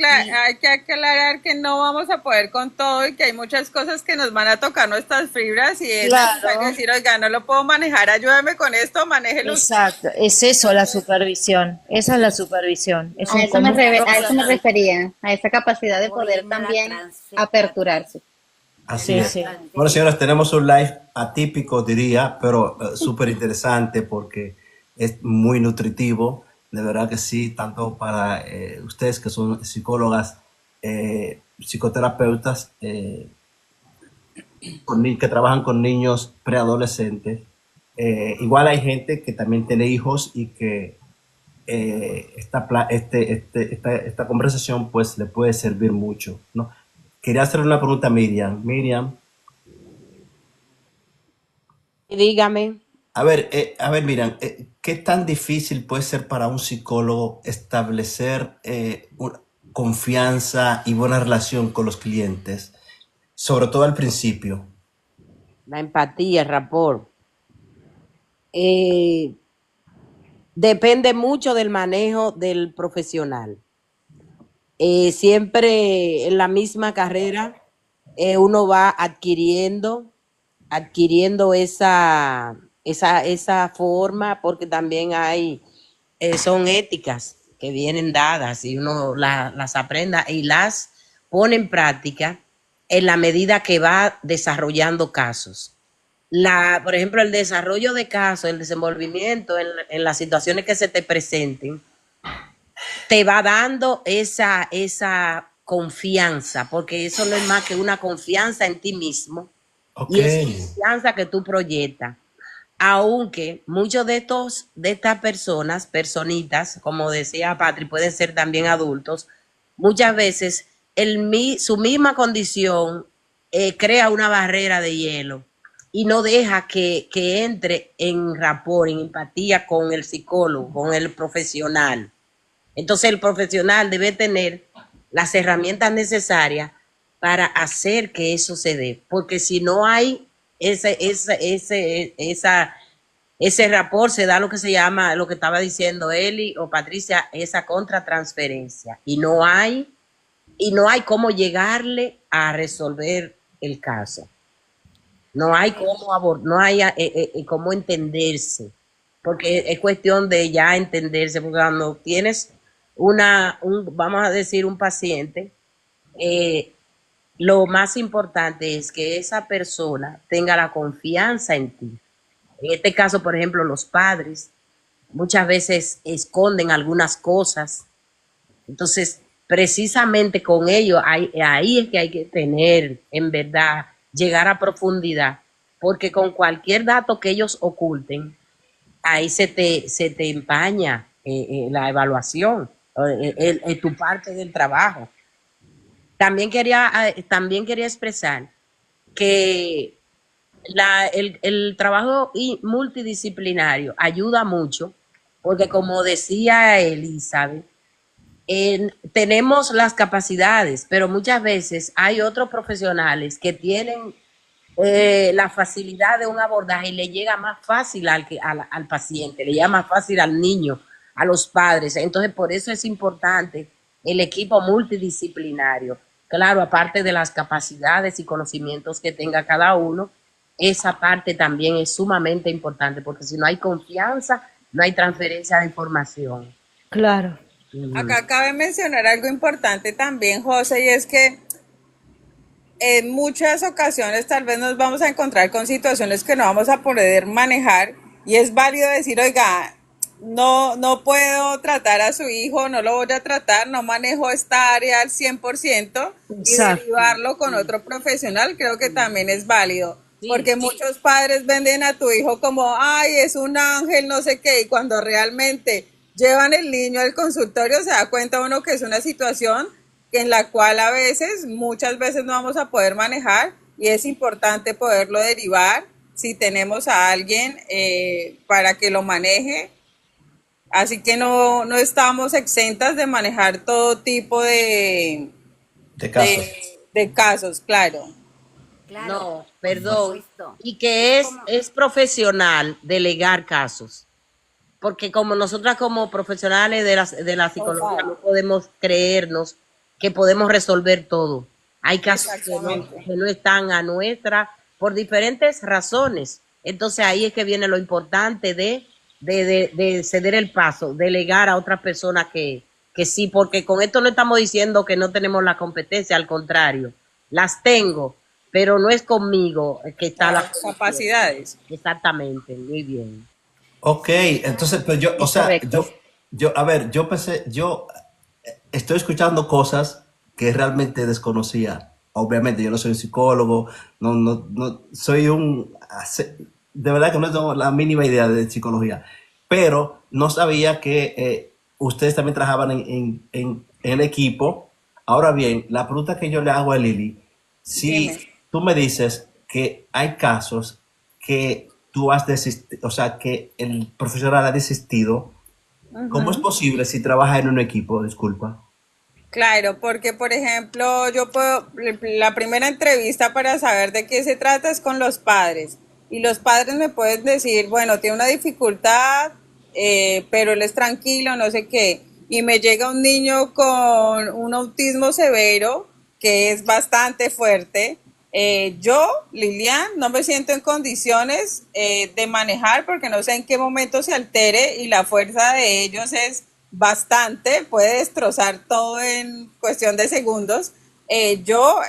que aclarar que no vamos a poder con todo y que hay muchas cosas que nos van a tocar nuestras fibras y es necesario Claro, decir, oiga, no lo puedo manejar, ayúdame con esto, manéjelo usted. exacto, es eso la supervisión, esa es la supervisión, es un como una A doble eso me vía. refería, a esa capacidad de Oye, poder me la también transfer, aperturarse. Así Sí, es. sí. Bueno, señores, tenemos un live atípico, diría, pero súper interesante porque es muy nutritivo. De verdad que sí, tanto para ustedes que son psicólogas, psicoterapeutas, que trabajan con niños preadolescentes. Igual hay gente que también tiene hijos y que esta conversación pues le puede servir mucho, ¿no? Quería hacerle una pregunta a Miriam. Miriam, Dígame. Miriam, ¿qué tan difícil puede ser para un psicólogo establecer confianza y buena relación con los clientes, sobre todo al principio? La empatía, el rapport. Eh, Depende mucho del manejo del profesional. Siempre en la misma carrera uno va adquiriendo esa forma, porque también son éticas que vienen dadas y uno las aprenda y las pone en práctica en la medida que va desarrollando casos. Por ejemplo, el desarrollo de casos, el desenvolvimiento en las situaciones que se te presenten, te va dando esa confianza, porque eso no es más que una confianza en ti mismo Ok, y esa confianza que tú proyectas. Aunque muchos de estas personitas, como decía Patri, pueden ser también adultos, muchas veces su misma condición crea una barrera de hielo y no deja que entre en rapport, en empatía con el psicólogo, con el profesional. Entonces el profesional debe tener las herramientas necesarias para hacer que eso se dé, porque si no hay ese rapport, se da lo que se llama, lo que estaba diciendo Eli o Patricia, esa contratransferencia, y no hay cómo llegarle a resolver el caso. No hay no hay cómo entenderse, porque es cuestión de ya entenderse, porque cuando tienes vamos a decir, un paciente, eh, lo más importante es que esa persona tenga la confianza en ti. En este caso, por ejemplo, los padres muchas veces esconden algunas cosas. Entonces, precisamente con ello, ahí es que hay que tener, en verdad, llegar a profundidad, porque con cualquier dato que ellos oculten, ahí se te empaña la evaluación, tu parte del trabajo. También quería expresar que el trabajo multidisciplinario ayuda mucho, porque como decía Elizabeth, tenemos las capacidades, pero muchas veces hay otros profesionales que tienen la facilidad de un abordaje y le llega más fácil al paciente, le llega más fácil al niño, a los padres. Entonces, por eso es importante el equipo multidisciplinario. Claro, aparte de las capacidades y conocimientos que tenga cada uno, esa parte también es sumamente importante, porque si no hay confianza, no hay transferencia de información. Claro. Acá cabe mencionar algo importante también, José, y es que en muchas ocasiones tal vez nos vamos a encontrar con situaciones que no vamos a poder manejar y es válido decir, oiga, no puedo tratar a su hijo, no lo voy a tratar, no manejo esta área al 100% y Exacto. derivarlo con otro profesional, creo que también es válido. Sí, Porque sí. muchos padres venden a tu hijo como, ay, es un ángel, no sé qué, y cuando realmente llevan el niño al consultorio se da cuenta uno que es una situación en la cual muchas veces no vamos a poder manejar y es importante poderlo derivar si tenemos a alguien para que lo maneje. Así que no estamos exentas de manejar todo tipo De casos. de casos, claro. Claro, No, por perdón. supuesto. Y que Como, es profesional delegar casos, porque como nosotras como profesionales de la psicología Total. no podemos creernos que podemos resolver todo. Hay casos Exactamente. que no están a nuestra por diferentes razones. Entonces ahí es que viene lo importante de ceder el paso, delegar a otra persona que sí, porque con esto no estamos diciendo que no tenemos la competencia, al contrario, las tengo, pero no es conmigo que está la Las solución. capacidades. Exactamente, muy bien. Ok, entonces, pues yo, o Es sea, correcto. a ver, yo pensé, yo estoy escuchando cosas que realmente desconocía. Obviamente, yo no soy un psicólogo, no, soy de verdad que no tengo la mínima idea de psicología, pero no sabía que ustedes también trabajaban en equipo. Ahora bien, la pregunta que yo le hago a Lili, Dime. si tú me dices que hay casos que tú has desistido, o sea, que el profesional ha desistido, ¿cómo es posible si trabaja en un equipo? Disculpa. Claro, porque por ejemplo, la primera entrevista para saber de qué se trata es con los padres. Y los padres me pueden decir, bueno, tiene una dificultad, pero él es tranquilo, no sé qué. Y me llega un niño con un autismo severo, que es bastante fuerte. Yo, Lilian, no me siento en condiciones de manejar porque no sé en qué momento se altere y la fuerza de ellos es bastante, puede destrozar todo en cuestión de segundos. Yo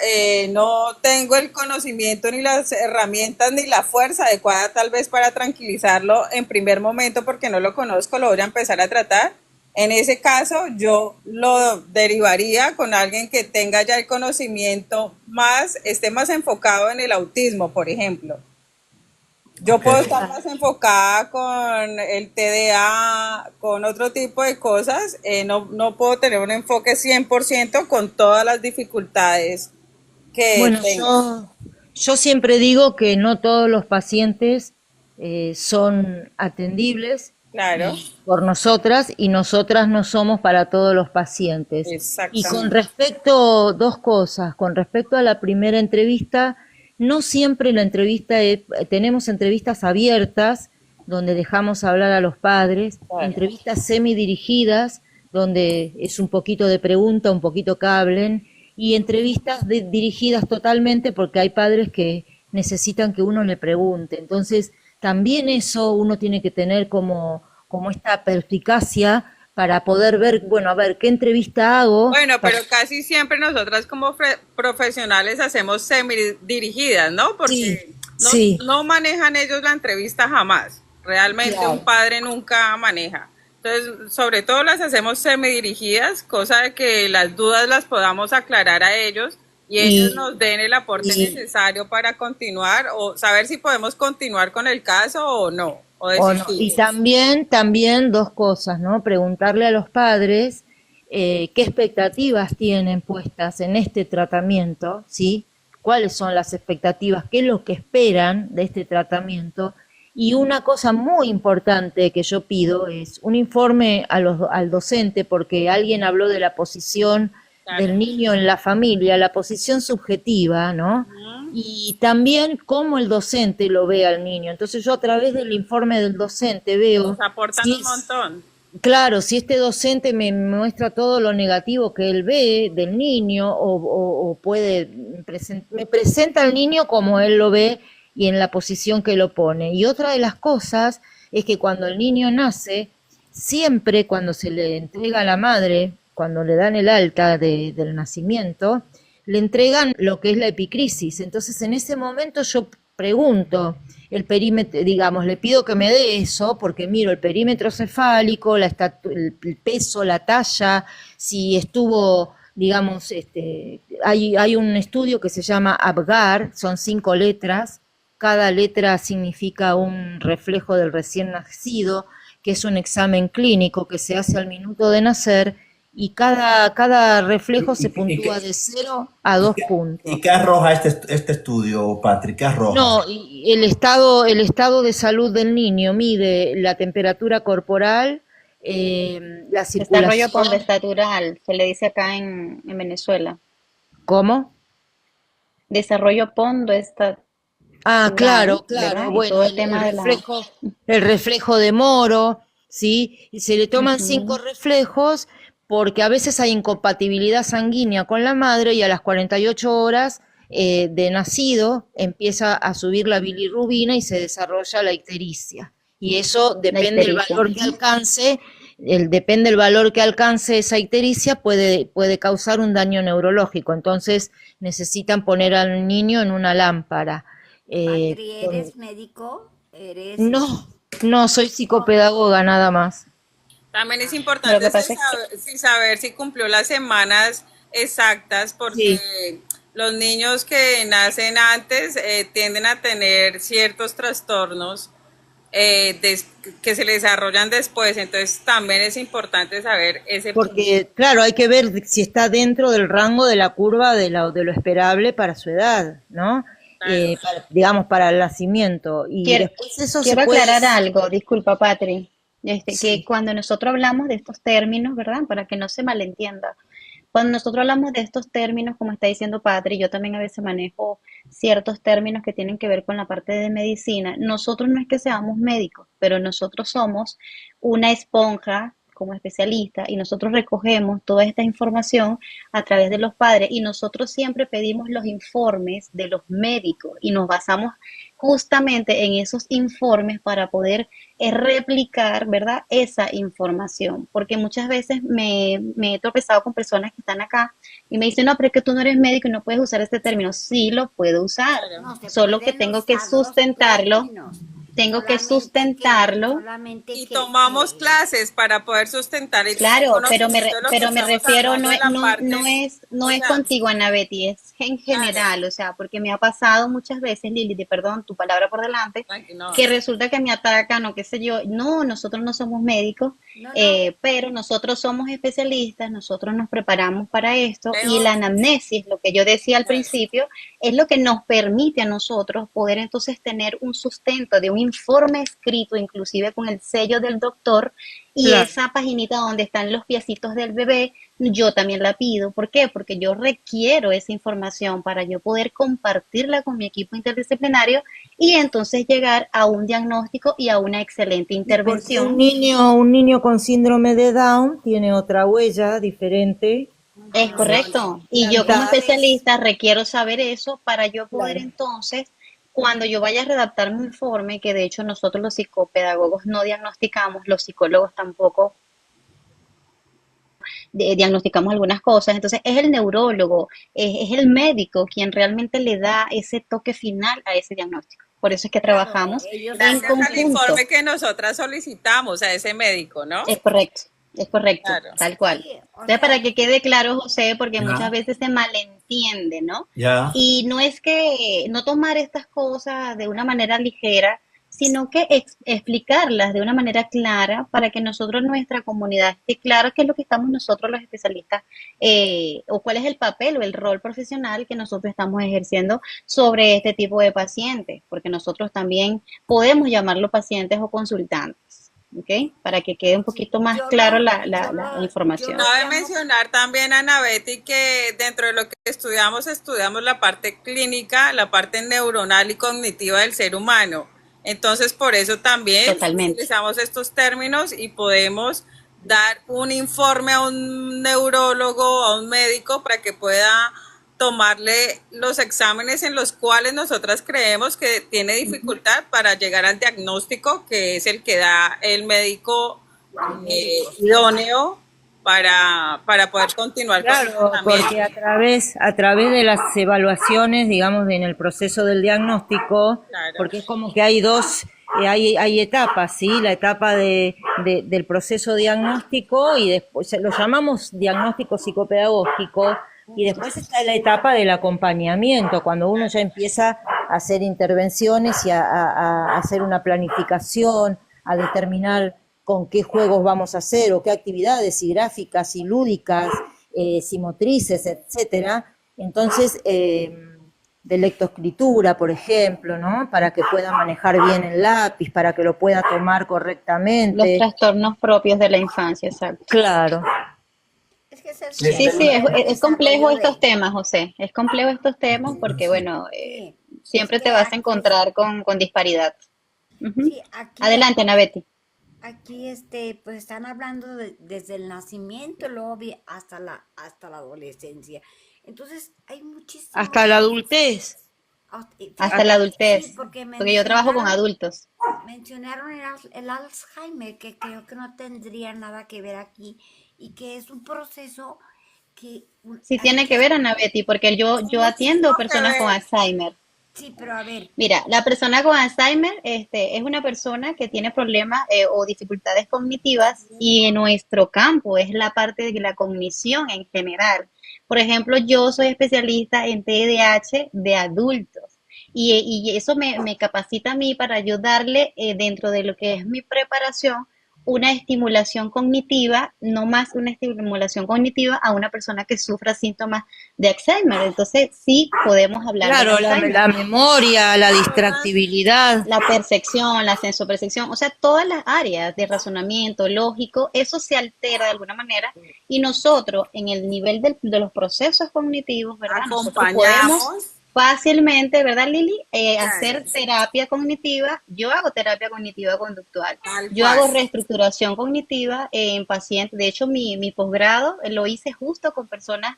no tengo el conocimiento ni las herramientas ni la fuerza adecuada tal vez para tranquilizarlo en primer momento porque no lo conozco, lo voy a empezar a tratar. En ese caso, yo lo derivaría con alguien que tenga ya el conocimiento esté más enfocado en el autismo, por ejemplo. Yo Ok. puedo estar más enfocada con el TDA, con otro tipo de cosas. No puedo tener un enfoque 100% con todas las dificultades que Bueno, tenga. yo siempre digo que no todos los pacientes son atendibles Claro, por nosotras y nosotras no somos para todos los pacientes. Y con exactamente. respecto, dos cosas, con respecto a la primera entrevista, no siempre la entrevista tenemos entrevistas abiertas donde dejamos hablar a los padres, Claro. entrevistas semidirigidas donde es un poquito de pregunta, un poquito que hablen, y entrevistas dirigidas totalmente porque hay padres que necesitan que uno le pregunte. Entonces, también eso uno tiene que tener como esta perspicacia para poder ver, bueno, a ver, ¿qué entrevista hago? Bueno, pero casi siempre nosotras como profesionales hacemos semidirigidas, ¿no? Sí, Porque sí, no manejan ellos la entrevista jamás. Realmente un claro. padre nunca maneja. Entonces, sobre todo las hacemos semidirigidas, cosa de que las dudas las podamos aclarar a ellos y ellos Y, nos den el aporte y, necesario para continuar o saber si podemos continuar con el caso o no, o o no. desistir. Y también dos cosas, ¿no? Preguntarle a los padres qué expectativas tienen puestas en este tratamiento, ¿sí? ¿Cuáles son las expectativas? ¿Qué es lo que esperan de este tratamiento? Y una cosa muy importante que yo pido es un informe al docente, porque alguien habló de la posición Claro. del niño en la familia, la posición subjetiva, ¿no? Y también cómo el docente lo ve al niño. Entonces yo a través del informe del docente Nos veo aportan si un es, montón. claro, si este docente me muestra todo lo negativo que él ve del niño o puede, me presenta al niño como él lo ve y en la posición que lo pone. Y otra de las cosas es que cuando el niño nace, siempre cuando se le entrega a la madre, cuando le dan el alta del nacimiento, le entregan lo que es la epicrisis. Entonces en ese momento yo pregunto, el perímetro, digamos, le pido que me dé eso, porque miro el perímetro cefálico, el peso, la talla, si estuvo, digamos, hay un estudio que se llama ABGAR, son 5 letras, cada letra significa un reflejo del recién nacido, que es un examen clínico que se hace al minuto de nacer, y cada reflejo se ¿Y puntúa qué, de 0 a 2 y puntos. qué arroja este estudio, Patrick? ¿Qué arroja? No, y el estado de salud del niño mide la temperatura corporal, la Desarrollo circulación, postestatural, se le dice acá en Venezuela. ¿cómo? Desarrollo postestatural, Ah, claro, ¿verdad? claro, Y bueno, todo el tema de la... el reflejo de Moro, ¿sí? Y se le toman 5 Ujú. reflejos porque a veces hay incompatibilidad sanguínea con la madre y a las 48 horas de nacido empieza a subir la bilirrubina y se desarrolla la ictericia. Y eso La depende del ictericia. valor que Ujú. alcance, depende del valor que alcance esa ictericia, puede causar un daño neurológico. Entonces necesitan poner al niño en una lámpara. Eh, Patri, con- ¿eres médico? ¿Eres no, no, soy psicopedagoga nada más. También es Lo importante que pasa es que saber si cumplió las semanas exactas, Sí, porque los niños que nacen antes tienden a tener ciertos trastornos que se les desarrollan después. Entonces también es importante saber ese punto. porque claro, hay que ver si está dentro del rango de la curva de lo esperable para su edad, ¿no? Claro. Digamos, para el nacimiento. Y quiero, después eso se quiero puede... aclarar algo, disculpa, Patri, que Sí, cuando nosotros hablamos de estos términos, ¿verdad? Para que no se malentienda, cuando nosotros hablamos de estos términos, como está diciendo Patri, yo también a veces manejo ciertos términos que tienen que ver con la parte de medicina. Nosotros no es que seamos médicos, pero nosotros somos una esponja como especialista y nosotros recogemos toda esta información a través de los padres y nosotros siempre pedimos los informes de los médicos y nos basamos justamente en esos informes para poder replicar, ¿verdad? Esa información, porque muchas veces me he tropezado con personas que están acá y me dicen, no, pero es que tú no eres médico y no puedes usar este término. Sí, lo puedo usar, Claro. No, se solo que pueden usar los términos, solamente Y tomamos que clases para poder sustentar el claro, conocimiento de lo que pero me estamos refiero, hablando de la parte, no o es sea, contigo, Ana Betty, es en claro, general, o sea, porque me ha pasado muchas veces, Lili, de perdón, tu palabra por delante, no, que resulta que me atacan o qué sé yo. No, nosotros no somos médicos, no, no, pero nosotros somos especialistas, nosotros nos preparamos para esto y tengo, la anamnesis, lo que yo decía al claro, principio, es lo que nos permite a nosotros poder entonces tener un sustento de un informe escrito, inclusive con el sello del doctor y claro. esa paginita donde están los piecitos del bebé, yo también la pido. ¿Por qué? Porque yo requiero esa información para yo poder compartirla con mi equipo interdisciplinario y entonces llegar a un diagnóstico y a una excelente Y porque intervención. un niño con síndrome de Down tiene otra huella diferente. Es no, correcto. Y yo como Plantares, especialista requiero saber eso para yo poder claro. entonces, cuando yo vaya a redactar mi informe, que de hecho nosotros los psicopedagogos no diagnosticamos, los psicólogos tampoco diagnosticamos algunas cosas. Entonces es el neurólogo, es el médico quien realmente le da ese toque final a ese diagnóstico. Por eso es que Claro, trabajamos ellos en Gracias al conjunto. informe que nosotras solicitamos a ese médico, ¿no? Es correcto, Claro. tal cual. sí, o Entonces, para sea, que quede claro, José, porque muchas Ya, veces se malentiende, ¿no? ya. Y no es que no tomar estas cosas de una manera ligera, sino que explicarlas de una manera clara para que nosotros, nuestra comunidad, esté claro qué es lo que estamos nosotros los especialistas, o cuál es el papel o el rol profesional que nosotros estamos ejerciendo sobre este tipo de pacientes, porque nosotros también podemos llamarlos pacientes o consultantes, ¿ok? Para que quede un sí, poquito más claro la yo información. los Cabe llamo, mencionar también, Ana Betty, que dentro de lo que estudiamos la parte clínica, la parte neuronal y cognitiva del ser humano. Entonces, por eso también Totalmente. utilizamos estos términos y podemos dar un informe a un neurólogo, a un médico, para que pueda tomarle los exámenes en los cuales nosotras creemos que tiene dificultad para llegar al diagnóstico, que es el que da el médico el médico, sí. idóneo para poder continuar con el Claro, porque tratamiento. a través de las evaluaciones, digamos, en el proceso del diagnóstico, Claro. porque es como que hay dos, hay etapas, ¿sí? La etapa del proceso diagnóstico y después, lo llamamos diagnóstico psicopedagógico, y después está la etapa del acompañamiento, cuando uno ya empieza a hacer intervenciones y a hacer una planificación, a determinar con qué juegos vamos a hacer o qué actividades, si gráficas, si lúdicas, si motrices, etcétera. Entonces, de lectoescritura, por ejemplo, ¿no? Para que pueda manejar bien el lápiz, para que lo pueda tomar Los correctamente. trastornos propios de la infancia, exacto. Claro. Es que se Sí, Sí, sí, requiere el es complejo desarrollo estos temas, José. Es complejo estos temas porque, bueno, sí, es siempre te que vas a encontrar con disparidad. Ujú. sí, Adelante, Ana Betty. aquí pues están hablando desde el nacimiento, luego hasta la adolescencia. Entonces, hay muchísimos Hasta la procesos. adultez. Hasta la Sí, adultez, porque porque yo trabajo con mencionaron, adultos. mencionaron el Alzheimer, que creo que no tendría nada que ver aquí, y que es un proceso que Sí hay tiene que ver, Ana Betty, porque yo ¿cómo atiendo Muchísimo que personas con ver. Alzheimer. sí, pero a ver, Mira, la persona con Alzheimer, es una persona que tiene problemas o dificultades cognitivas y en nuestro campo es la parte de la cognición en general. Por ejemplo, yo soy especialista en TDAH de adultos y eso me capacita a mí para ayudarle dentro de lo que es mi preparación una estimulación cognitiva, no más una estimulación cognitiva a una persona que sufra síntomas de Alzheimer. Entonces, sí podemos hablar del Claro, Alzheimer. la memoria, la Nosotras, distractibilidad. La percepción, la sensopercepción, o sea, todas las áreas de razonamiento lógico, eso se altera de alguna manera y nosotros en el nivel de los procesos cognitivos, ¿verdad? Nosotros podemos acompañamos. fácilmente, ¿verdad, Lili? Claro, Hacer terapia cognitiva. Yo hago terapia cognitiva conductual. tal Yo cual. hago reestructuración cognitiva en pacientes. De hecho, mi posgrado lo hice justo con personas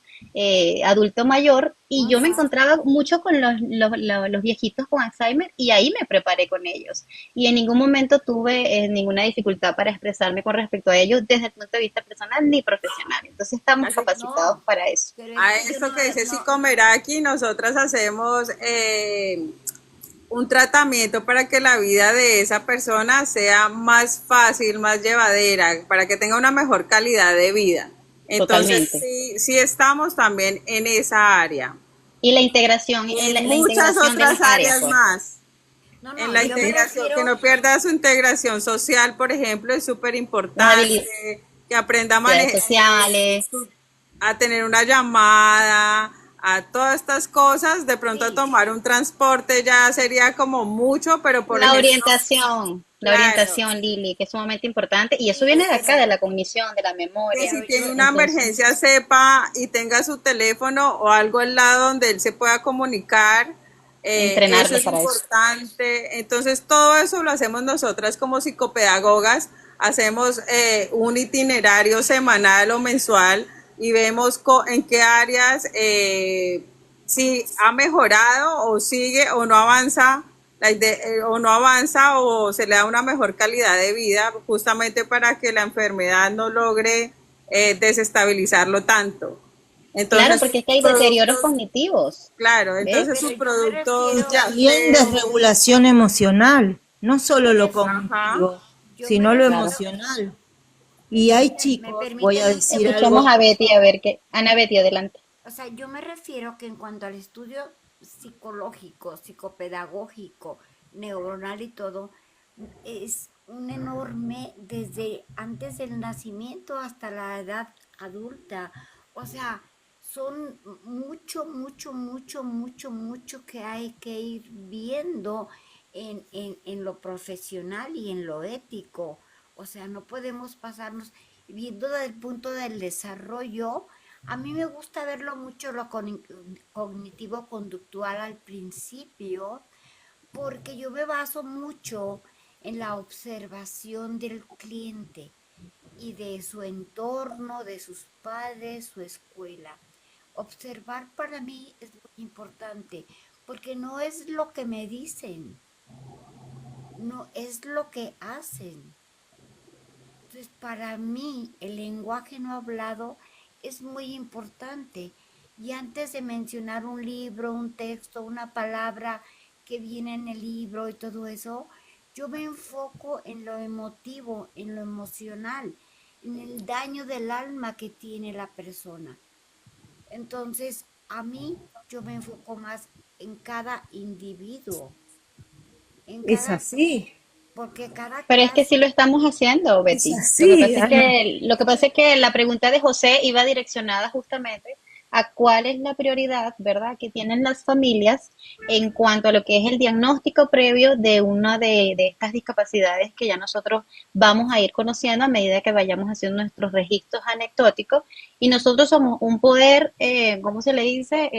adulto mayor y yo me encontraba mucho con los viejitos con Alzheimer y ahí me preparé con ellos. Y en ningún momento tuve ninguna dificultad para expresarme con respecto a ellos desde el punto de vista personal ni profesional. Entonces estamos Así capacitados no, para eso. pero es a que yo eso no, que dice no, Psicomeraki, nosotras hacemos un tratamiento para que la vida de esa persona sea más fácil, más llevadera, para que tenga una mejor calidad de vida. Entonces, Totalmente. sí, sí estamos también en esa área. Y la integración, Y en la muchas integración de otras las áreas, áreas pues. más. no, En no, la yo me integración, que refiero, no pierda su integración social, por ejemplo, es súper Las importante, que aprenda a habilidades manejar, sociales. a tener una llamada, a todas estas cosas, de pronto a sí, tomar un transporte ya sería como mucho, pero por La ejemplo, claro, orientación, Lili, que es sumamente importante. Y eso sí, viene de acá, de la cognición, de la que memoria. si pero yo, tiene una Entonces, emergencia sepa y tenga su teléfono o algo al lado donde él se pueda comunicar, eso entrenarlo es para eso. importante. Entonces, todo eso lo hacemos nosotras como psicopedagogas, hacemos un itinerario semanal o mensual y vemos en qué áreas si ha mejorado o sigue o no avanza o no avanza o se le da una mejor calidad de vida justamente para que la enfermedad no logre desestabilizarlo tanto. Claro, Entonces, porque es que hay deterioros productos, cognitivos, claro, ¿ves? entonces Pero sus yo me productos refiero, También yacen, desregulación emocional, no yo solo me lo refiero, ajá, cognitivo, yo me sino lo Claro. refiero, emocional. Y hay me chicos, voy a permiten un decir Escuchemos algo, a segundo. Betty, a ver qué. Ana Betty, adelante. O sea, yo me refiero que en cuanto al estudio psicológico, psicopedagógico, neuronal y todo, es un enorme desde antes del nacimiento hasta la edad adulta. O sea, son mucho, mucho, mucho, mucho, mucho que hay que ir viendo en lo profesional y en lo ético. O sea, no podemos pasarnos viendo desde el punto del desarrollo. A mí me gusta verlo mucho lo cognitivo-conductual al principio, porque yo me baso mucho en la observación del cliente y de su entorno, de sus padres, su escuela. Observar para mí es muy importante, porque no es lo que me dicen, no es lo que hacen. Entonces, para mí, el lenguaje no hablado es muy importante. Y antes de mencionar un libro, un texto, una palabra que viene en el libro y todo eso, yo me enfoco en lo emotivo, en lo emocional, en el daño del alma que tiene la persona. Entonces, a mí, yo me enfoco más en cada individuo, en es cada, así, porque cada Pero es que sí caso, lo estamos haciendo, es Betty. así, Ana. Lo que pasa es que la pregunta de José iba direccionada justamente a cuál es la prioridad, ¿verdad?, que tienen las familias en cuanto a lo que es el diagnóstico previo de una de estas discapacidades que ya nosotros vamos a ir conociendo a medida que vayamos haciendo nuestros registros anecdóticos. Y nosotros somos un poder, ¿cómo se le dice?,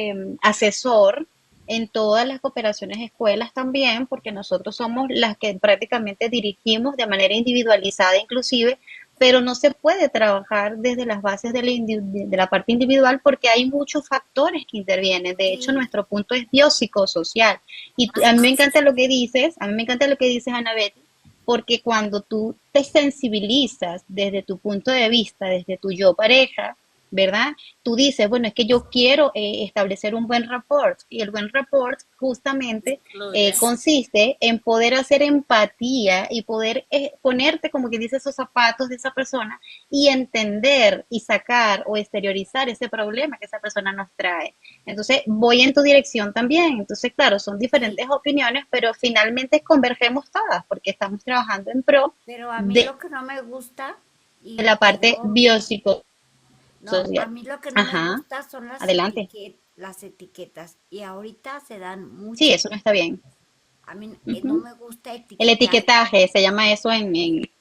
asesor en todas las cooperaciones escuelas también, porque nosotros somos las que prácticamente dirigimos de manera individualizada inclusive, pero no se puede trabajar desde las bases de la parte individual porque hay muchos factores que intervienen. De hecho, sí, nuestro punto es biopsicosocial. Y a mí me encanta lo que dices, a mí me encanta lo que dices, Ana Betty, porque cuando tú te sensibilizas desde tu punto de vista, desde tu yo pareja, ¿verdad? Tú dices, bueno, es que yo quiero establecer un buen rapport y el buen rapport justamente incluye. consiste en poder hacer empatía y poder ponerte, como que dice, esos zapatos de esa persona y entender y sacar o exteriorizar ese problema que esa persona nos trae. Entonces, voy en tu dirección también. Entonces, claro, son sí, diferentes opiniones, pero finalmente convergemos todas porque estamos trabajando en pro pero a mí de lo que no me gusta, la y parte perdón, biopsicosocial. no, a mí lo que no me Ajá, gusta son adelante. las etiquetas. Y ahorita se dan Sí, mucho. eso no está bien. A mí no Ujú. me gusta El etiquetar. etiquetaje, se llama eso en Sí,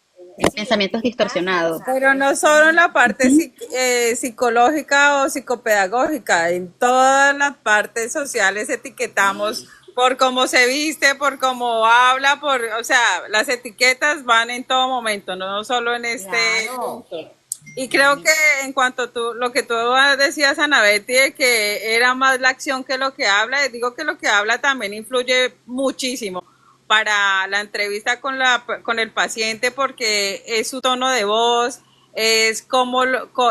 pensamientos etiquetaje, o distorsionados. sea, Pero no solo en la parte Ujú. psicológica o psicopedagógica, en todas las partes sociales etiquetamos sí, por cómo se viste, por cómo habla, o sea, las etiquetas van en todo momento, no solo en este claro. punto. Y A creo que mí, en cuanto a lo que tú decías, Ana Betty, de que era más la acción que lo que habla, digo que lo que habla también influye muchísimo para la entrevista con el paciente porque es su tono de voz, es como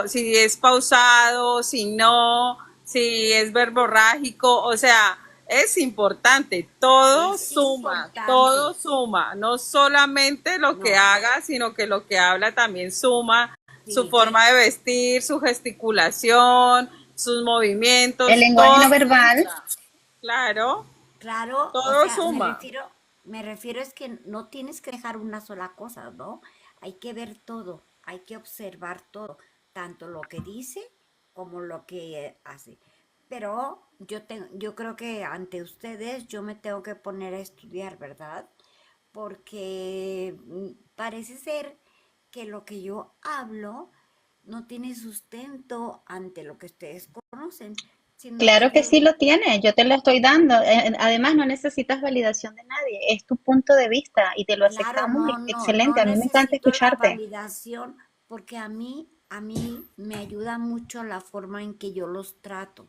si es pausado, si no, si es verborrágico, o sea, es importante, es importante. todo suma, no solamente lo que No, haga, sino que lo que habla también suma, su sí, forma de vestir, su gesticulación, sus El movimientos, lenguaje todo no verbal, suma, claro, claro, o todo sea, suma. me refiero es que no tienes que dejar una sola cosa, ¿no? Hay que ver todo, hay que observar todo, tanto lo que dice como lo que hace. Pero yo creo que ante ustedes yo me tengo que poner a estudiar, ¿verdad? Porque parece ser que lo que yo hablo no tiene sustento ante lo que ustedes conocen, sino que claro que yo, sí lo tiene, yo te lo estoy dando. Además, no necesitas validación de nadie, es tu punto de vista y te lo claro, aceptamos. no Excelente, a mí me encanta necesito la escucharte. validación porque a mí me ayuda mucho la forma en que yo los trato,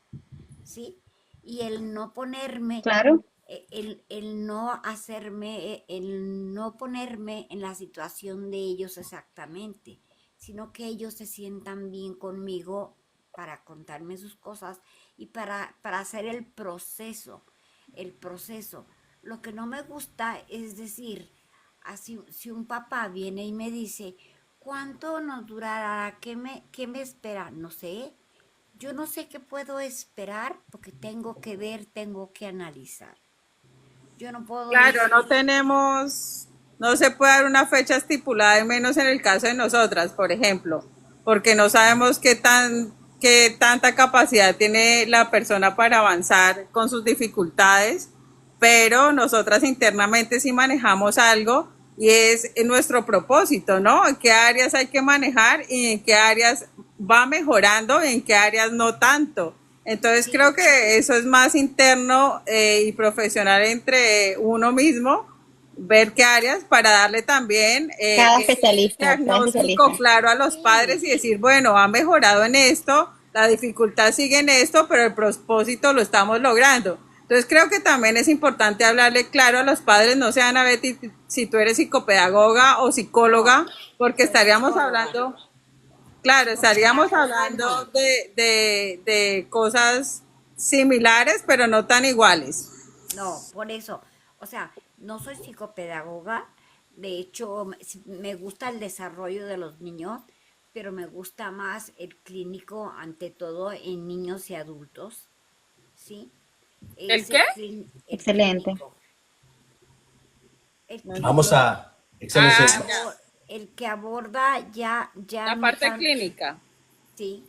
¿sí? Y el no ponerme, Claro, el no hacerme, el no ponerme en la situación de ellos exactamente. sino que ellos se sientan bien conmigo para contarme sus cosas y para hacer el proceso, el proceso. Lo que no me gusta es decir, así, si un papá viene y me dice, ¿cuánto nos durará? Qué me espera? No sé. Yo no sé qué puedo esperar porque tengo que ver, tengo que analizar. Yo no puedo Claro, decir, no tenemos, no se puede dar una fecha estipulada, y menos en el caso de nosotras, por ejemplo, porque no sabemos qué tanta capacidad tiene la persona para avanzar con sus dificultades, pero nosotras internamente sí manejamos algo y es nuestro propósito, ¿no? En qué áreas hay que manejar y en qué áreas va mejorando y en qué áreas no tanto. Entonces creo sí, que eso es más interno y profesional entre uno mismo, ver qué áreas para darle también ese Cada diagnóstico especialista. claro a los padres sí, y decir, bueno, ha mejorado en esto, la dificultad sigue en esto, pero el propósito lo estamos logrando. Entonces creo que también es importante hablarle claro a los padres, no sé, Ana Betty, si tú eres psicopedagoga o no, psicóloga, porque soy estaríamos psicóloga. hablando. Claro, estaríamos Psicopedagoga hablando no, de cosas similares, pero no tan iguales. no, por eso, o sea, no soy psicopedagoga, de hecho me gusta el desarrollo de los niños, pero me gusta más el clínico ante todo en niños y adultos, ¿sí? ¿El Es qué? el Excelente. clínico, el No Vamos clínico, entiendo. a, excelencia, Ah, ya. el que aborda ya La no parte tan, clínica. sí,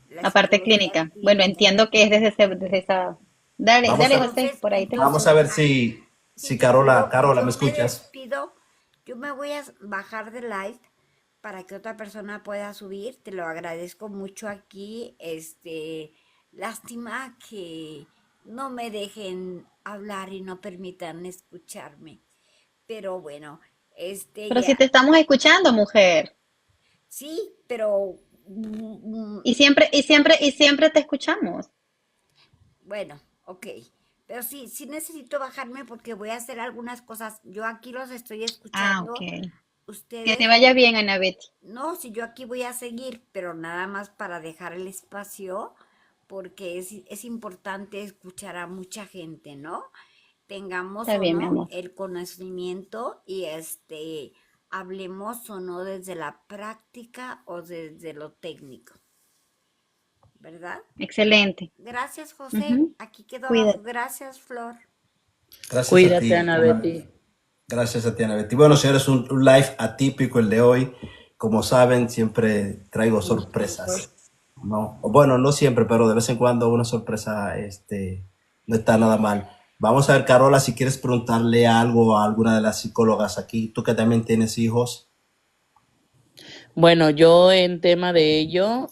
la La parte psicología clínica. Bueno, clínica. entiendo que es desde esa. Dale, vamos dale, a, José, por ahí te vamos escucho. a ver si Sí, Carola, ¿me yo me escuchas? despido, yo me voy a bajar de live para que otra persona pueda subir, te lo agradezco mucho aquí, lástima que no me dejen hablar y no permitan escucharme, pero bueno, Pero si ya, te estamos escuchando, mujer. sí, pero Y siempre te escuchamos. bueno, ok. Pero sí, sí necesito bajarme porque voy a hacer algunas cosas. Yo aquí los estoy Ah, escuchando. ok. Que te Ustedes, vaya bien, Ana Betty. no, si yo aquí voy a seguir, pero nada más para dejar el espacio, porque es importante escuchar a mucha gente, ¿no? Tengamos Está o bien, mi no amor. el conocimiento y hablemos o no desde la práctica o desde lo técnico, ¿verdad? Excelente. Gracias, José. Ujú. Aquí quedo abajo. Cuídate. Gracias, Flor. Gracias a Cuídate, ti, Ana Ana. Betty. Gracias a ti, Ana Betty. Bueno, señores, un live atípico el de hoy. Como saben, siempre traigo sorpresas, ¿no? O bueno, no siempre, pero de vez en cuando una sorpresa, no está nada mal. Vamos a ver, Carola, si quieres preguntarle algo a alguna de las psicólogas aquí, tú que también tienes hijos. Bueno, yo en tema de ello,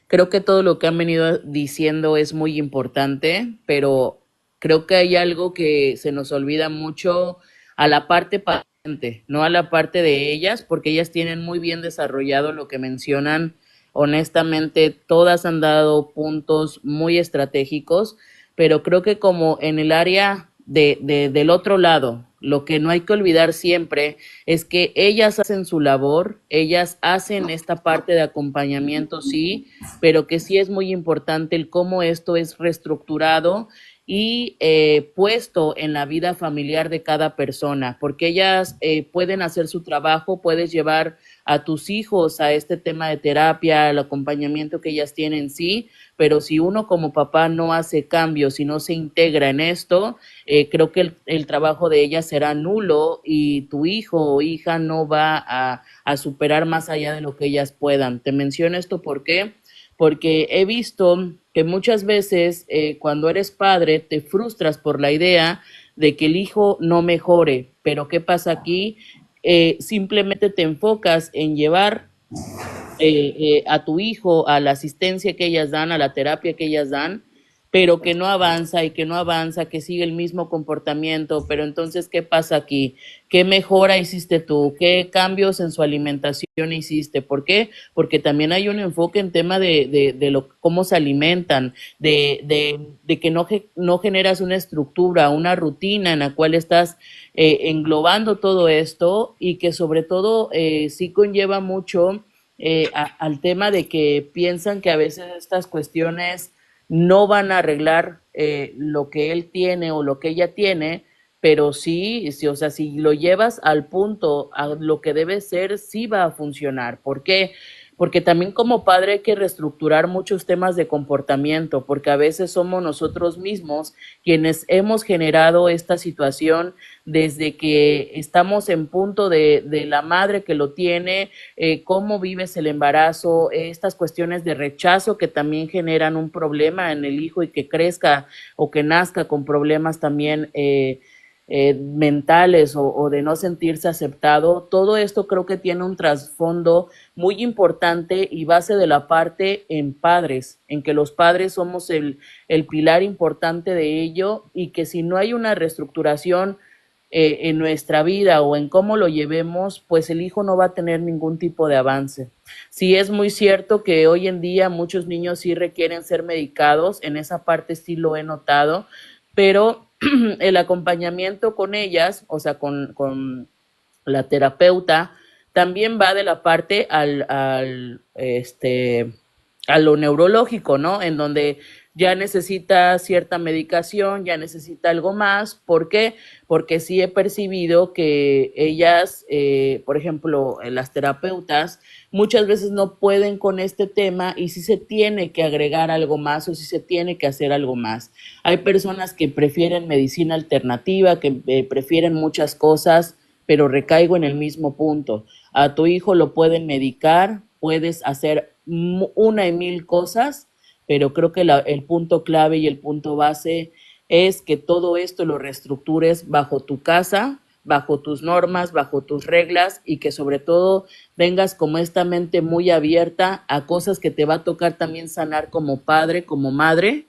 creo que todo lo que han venido diciendo es muy importante, pero creo que hay algo que se nos olvida mucho a la parte paciente, no a la parte de ellas, porque ellas tienen muy bien desarrollado lo que mencionan. Honestamente, todas han dado puntos muy estratégicos, pero creo que como en el área del otro lado, lo que no hay que olvidar siempre es que ellas hacen su labor, ellas hacen esta parte de acompañamiento, sí, pero que sí es muy importante el cómo esto es reestructurado y puesto en la vida familiar de cada persona, porque ellas pueden hacer su trabajo, puedes llevar a tus hijos a este tema de terapia, el acompañamiento que ellas tienen, sí, pero si uno como papá no hace cambios, si no se integra en esto, creo que el trabajo de ellas será nulo y tu hijo o hija no va a superar más allá de lo que ellas puedan. Te menciono esto porque he visto que muchas veces cuando eres padre te frustras por la idea de que el hijo no mejore, pero ¿qué pasa aquí? Simplemente te enfocas en llevar a tu hijo a la asistencia que ellas dan, a la terapia que ellas dan, pero que no avanza y que no avanza, que sigue el mismo comportamiento, pero entonces, ¿qué pasa aquí? ¿Qué mejora hiciste tú? ¿Qué cambios en su alimentación hiciste? ¿Por qué? Porque también hay un enfoque en tema cómo se alimentan, de que no generas una estructura, una rutina en la cual estás englobando todo esto y que sobre todo sí conlleva mucho al tema de que piensan que a veces estas cuestiones no van a arreglar lo que él tiene o lo que ella tiene, pero sí, o sea, si lo llevas al punto, a lo que debe ser, sí va a funcionar. ¿Por qué? Porque también como padre hay que reestructurar muchos temas de comportamiento, porque a veces somos nosotros mismos quienes hemos generado esta situación desde que estamos en punto de la madre que lo tiene, cómo vives el embarazo, estas cuestiones de rechazo que también generan un problema en el hijo y que crezca o que nazca con problemas también mentales o de no sentirse aceptado. Todo esto creo que tiene un trasfondo muy importante y base de la parte en padres, en que los padres somos el pilar importante de ello y que si no hay una reestructuración en nuestra vida o en cómo lo llevemos, pues el hijo no va a tener ningún tipo de avance. Sí es muy cierto que hoy en día muchos niños sí requieren ser medicados, en esa parte sí lo he notado, pero el acompañamiento con ellas, o sea, con la terapeuta, también va de la parte a lo neurológico, ¿no? En donde ya necesita cierta medicación, ya necesita algo más. ¿Por qué? Porque sí he percibido que ellas, por ejemplo, las terapeutas, muchas veces no pueden con este tema y sí se tiene que agregar algo más o sí se tiene que hacer algo más. Hay personas que prefieren medicina alternativa, que prefieren muchas cosas, pero recaigo en el mismo punto. A tu hijo lo pueden medicar, puedes hacer una y mil cosas, pero creo que el punto clave y el punto base es que todo esto lo reestructures bajo tu casa, bajo tus normas, bajo tus reglas y que sobre todo tengas como esta mente muy abierta a cosas que te va a tocar también sanar como padre, como madre,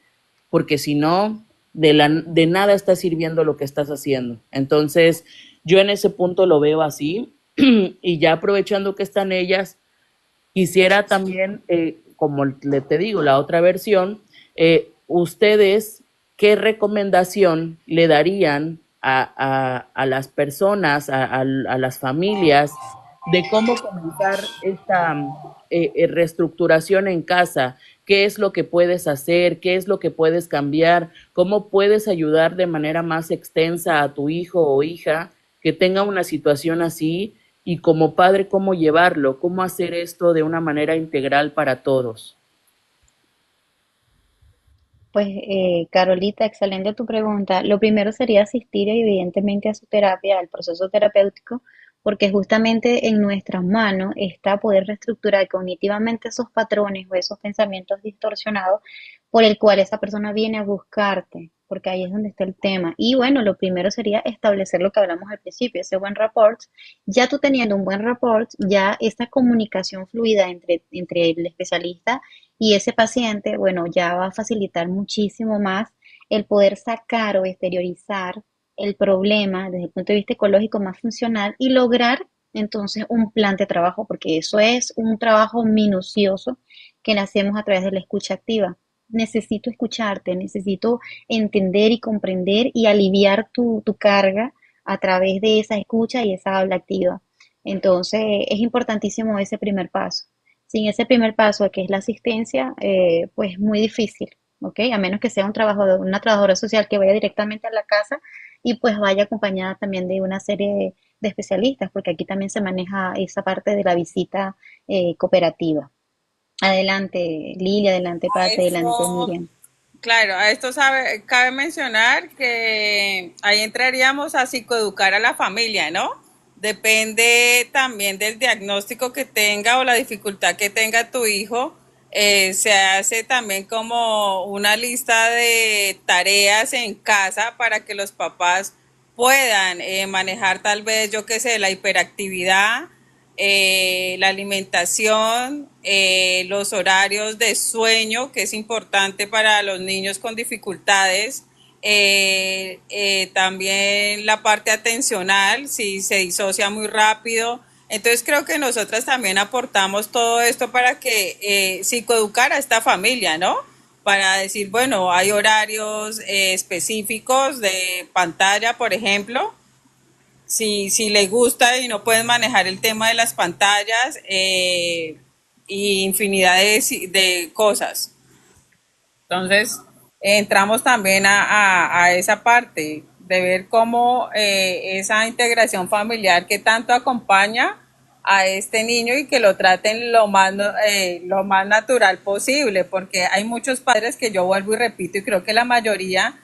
porque si no, de nada está sirviendo lo que estás haciendo. Entonces, yo en ese punto lo veo así y ya aprovechando que están ellas, quisiera también, como le te digo, la otra versión, ustedes, ¿qué recomendación le darían a las personas, a las familias, de cómo comenzar esta reestructuración en casa? ¿Qué es lo que puedes hacer? ¿Qué es lo que puedes cambiar? ¿Cómo puedes ayudar de manera más extensa a tu hijo o hija que tenga una situación así? Y como padre, ¿cómo llevarlo? ¿Cómo hacer esto de una manera integral para todos? Pues, Carolita, excelente tu pregunta. Lo primero sería asistir evidentemente a su terapia, al proceso terapéutico, porque justamente en nuestras manos está poder reestructurar cognitivamente esos patrones o esos pensamientos distorsionados por el cual esa persona viene a buscarte, porque ahí es donde está el tema. Y bueno, lo primero sería establecer lo que hablamos al principio, ese buen rapport. Ya tú teniendo un buen rapport, ya esa comunicación fluida entre el especialista y ese paciente, bueno, ya va a facilitar muchísimo más el poder sacar o exteriorizar el problema desde el punto de vista ecológico más funcional y lograr entonces un plan de trabajo, porque eso es un trabajo minucioso que hacemos a través de la escucha activa. Necesito escucharte, necesito entender y comprender y aliviar tu carga a través de esa escucha y esa habla activa. Entonces, es importantísimo ese primer paso. Sin ese primer paso, que es la asistencia, pues muy difícil, ¿ok? A menos que sea un trabajador, una trabajadora social que vaya directamente a la casa y pues vaya acompañada también de una serie de especialistas, porque aquí también se maneja esa parte de la visita cooperativa. Adelante, Lili, adelante, A Pate, adelante, esto, Miriam. claro, a esto cabe mencionar que ahí entraríamos a psicoeducar a la familia, ¿no? Depende también del diagnóstico que tenga o la dificultad que tenga tu hijo. Se hace también como una lista de tareas en casa para que los papás puedan manejar tal vez, yo qué sé, la hiperactividad la alimentación, los horarios de sueño, que es importante para los niños con dificultades, también la parte atencional, si se disocia muy rápido. Entonces creo que nosotras también aportamos todo esto para que psicoeducar a esta familia, ¿no? Para decir, bueno, hay horarios específicos de pantalla, por ejemplo, si le gusta y no pueden manejar el tema de las pantallas, y infinidad de cosas. Entonces, entramos también a esa parte de ver cómo esa integración familiar que tanto acompaña a este niño y que lo traten lo más natural posible, porque hay muchos padres que yo vuelvo y repito y creo que la mayoría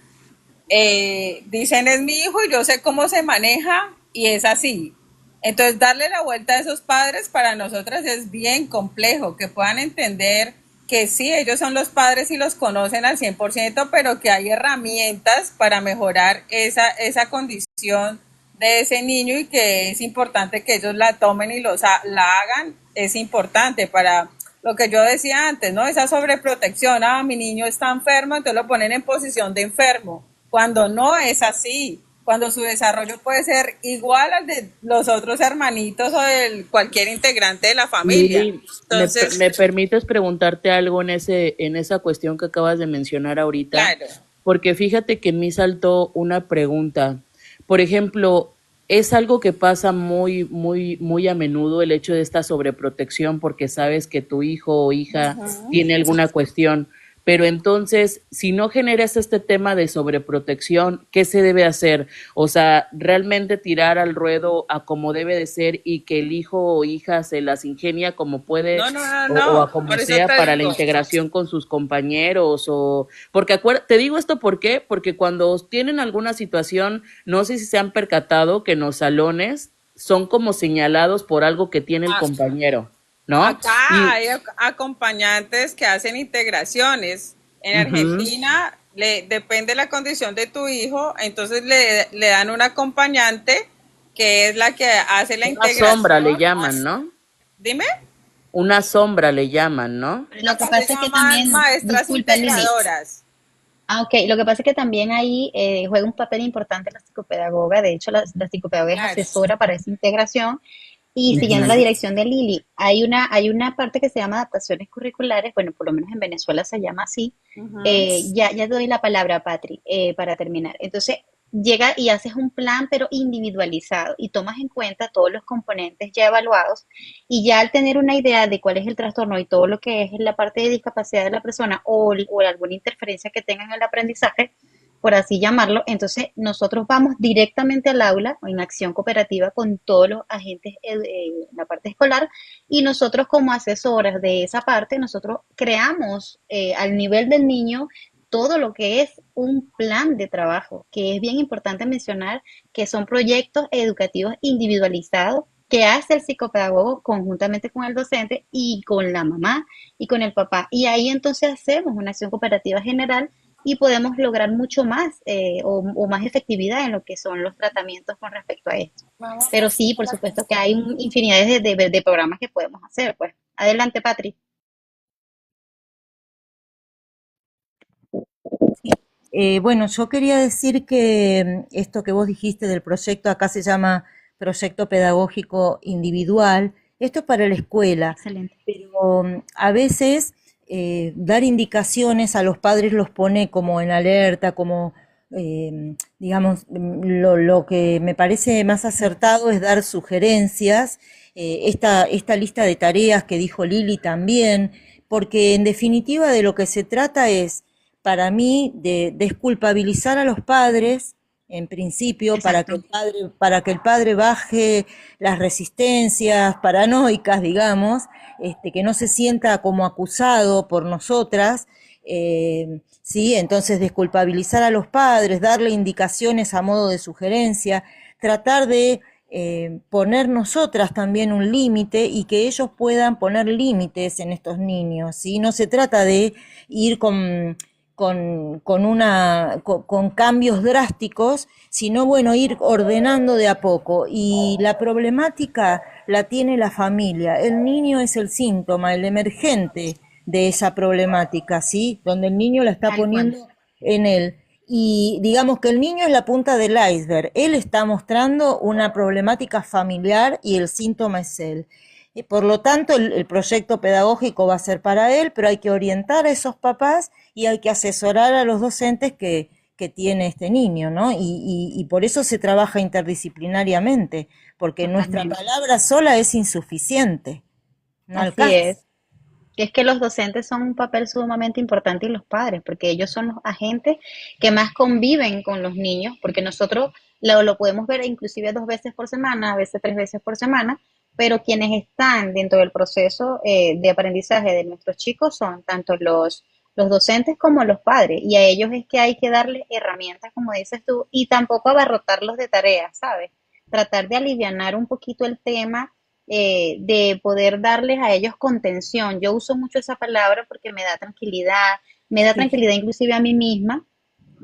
dicen es mi hijo y yo sé cómo se maneja y es así. Entonces darle la vuelta a esos padres para nosotras es bien complejo, que puedan entender que sí, ellos son los padres y los conocen al 100%, pero que hay herramientas para mejorar esa condición de ese niño y que es importante que ellos la tomen y la hagan, es importante para lo que yo decía antes, ¿no? Esa sobreprotección, mi niño está enfermo, entonces lo ponen en posición de enfermo, cuando no es así, cuando su desarrollo puede ser igual al de los otros hermanitos o de cualquier integrante de la familia. Lili, Entonces, me permites preguntarte algo en esa cuestión que acabas de mencionar ahorita, claro. porque fíjate que me saltó una pregunta. Por ejemplo, es algo que pasa muy a menudo el hecho de esta sobreprotección porque sabes que tu hijo o hija tiene alguna cuestión. Pero entonces, si no generas este tema de sobreprotección, ¿qué se debe hacer? O sea, realmente tirar al ruedo a como debe de ser y que el hijo o hija se las ingenia como puede No, no, no, o a no, como por eso sea te para la digo. integración con sus compañeros o porque te digo esto ¿por qué? Porque cuando tienen alguna situación, no sé si se han percatado que en los salones son como señalados por algo que tiene el Ah, compañero, ¿no? acá Y hay acompañantes que hacen integraciones. En ujú, Argentina depende de la condición de tu hijo, entonces le dan un acompañante que es la que hace la una sombra le integración. llaman, ¿no? Dime, Una sombra le llaman, ¿no? Lo que acá se pasa es que llaman también, maestras disculpa Lili, integradoras. ok, lo que pasa es que también ahí juega un papel importante la psicopedagoga, de hecho la psicopedagoga es Claro. asesora para esa integración y siguiendo la Ujú. dirección de Lili, hay una parte que se llama adaptaciones curriculares, bueno, por lo menos en Venezuela se llama así. Ujú. Ya te doy la palabra, Patri, para terminar. Entonces, llega y haces un plan, pero individualizado, y tomas en cuenta todos los componentes ya evaluados, y ya al tener una idea de cuál es el trastorno y todo lo que es la parte de discapacidad de la persona o alguna interferencia que tenga en el aprendizaje, por así llamarlo, entonces nosotros vamos directamente al aula o en acción cooperativa con todos los agentes de la parte escolar y nosotros como asesoras de esa parte, nosotros creamos al nivel del niño todo lo que es un plan de trabajo, que es bien importante mencionar que son proyectos educativos individualizados que hace el psicopedagogo conjuntamente con el docente y con la mamá y con el papá. Y ahí entonces hacemos una acción cooperativa general y podemos lograr mucho más o más efectividad en lo que son los tratamientos con respecto a esto. Pero sí, por supuesto que hay infinidad de programas que podemos hacer. Pues adelante, Patri. Bueno, yo quería decir que esto que vos dijiste del proyecto, acá se llama proyecto pedagógico individual, esto es para la escuela, Excelente. pero a veces dar indicaciones a los padres los pone como en alerta, como, digamos, lo que me parece más acertado es dar sugerencias, esta lista de tareas que dijo Lili también, porque en definitiva de lo que se trata es para mí, de desculpabilizar a los padres, en principio, Exacto. para que el padre baje las resistencias paranoicas, digamos, que no se sienta como acusado por nosotras, ¿sí? Entonces, desculpabilizar a los padres, darle indicaciones a modo de sugerencia, tratar de poner nosotras también un límite y que ellos puedan poner límites en estos niños, ¿sí? No se trata de ir con cambios drásticos, sino bueno, ir ordenando de a poco. Y la problemática la tiene la familia. El niño es el síntoma, el emergente de esa problemática, ¿sí? Donde el niño la está Tal cual. poniendo en él. Y digamos que el niño es la punta del iceberg. Él está mostrando una problemática familiar y el síntoma es él. Por lo tanto, el proyecto pedagógico va a ser para él, pero hay que orientar a esos papás y hay que asesorar a los docentes que tiene este niño, ¿no? Y por eso se trabaja interdisciplinariamente, porque nuestra Totalmente. palabra sola es insuficiente, no Así alcanza. es. Y es que los docentes son un papel sumamente importante y los padres, porque ellos son los agentes que más conviven con los niños, porque nosotros lo podemos ver inclusive 2 veces por semana, a veces 3 veces por semana, pero quienes están dentro del proceso de aprendizaje de nuestros chicos son tanto los docentes como los padres, y a ellos es que hay que darles herramientas, como dices tú, y tampoco abarrotarlos de tareas, ¿sabes? Tratar de alivianar un poquito el tema de poder darles a ellos contención. Yo uso mucho esa palabra porque me da Sí, tranquilidad inclusive a mí misma,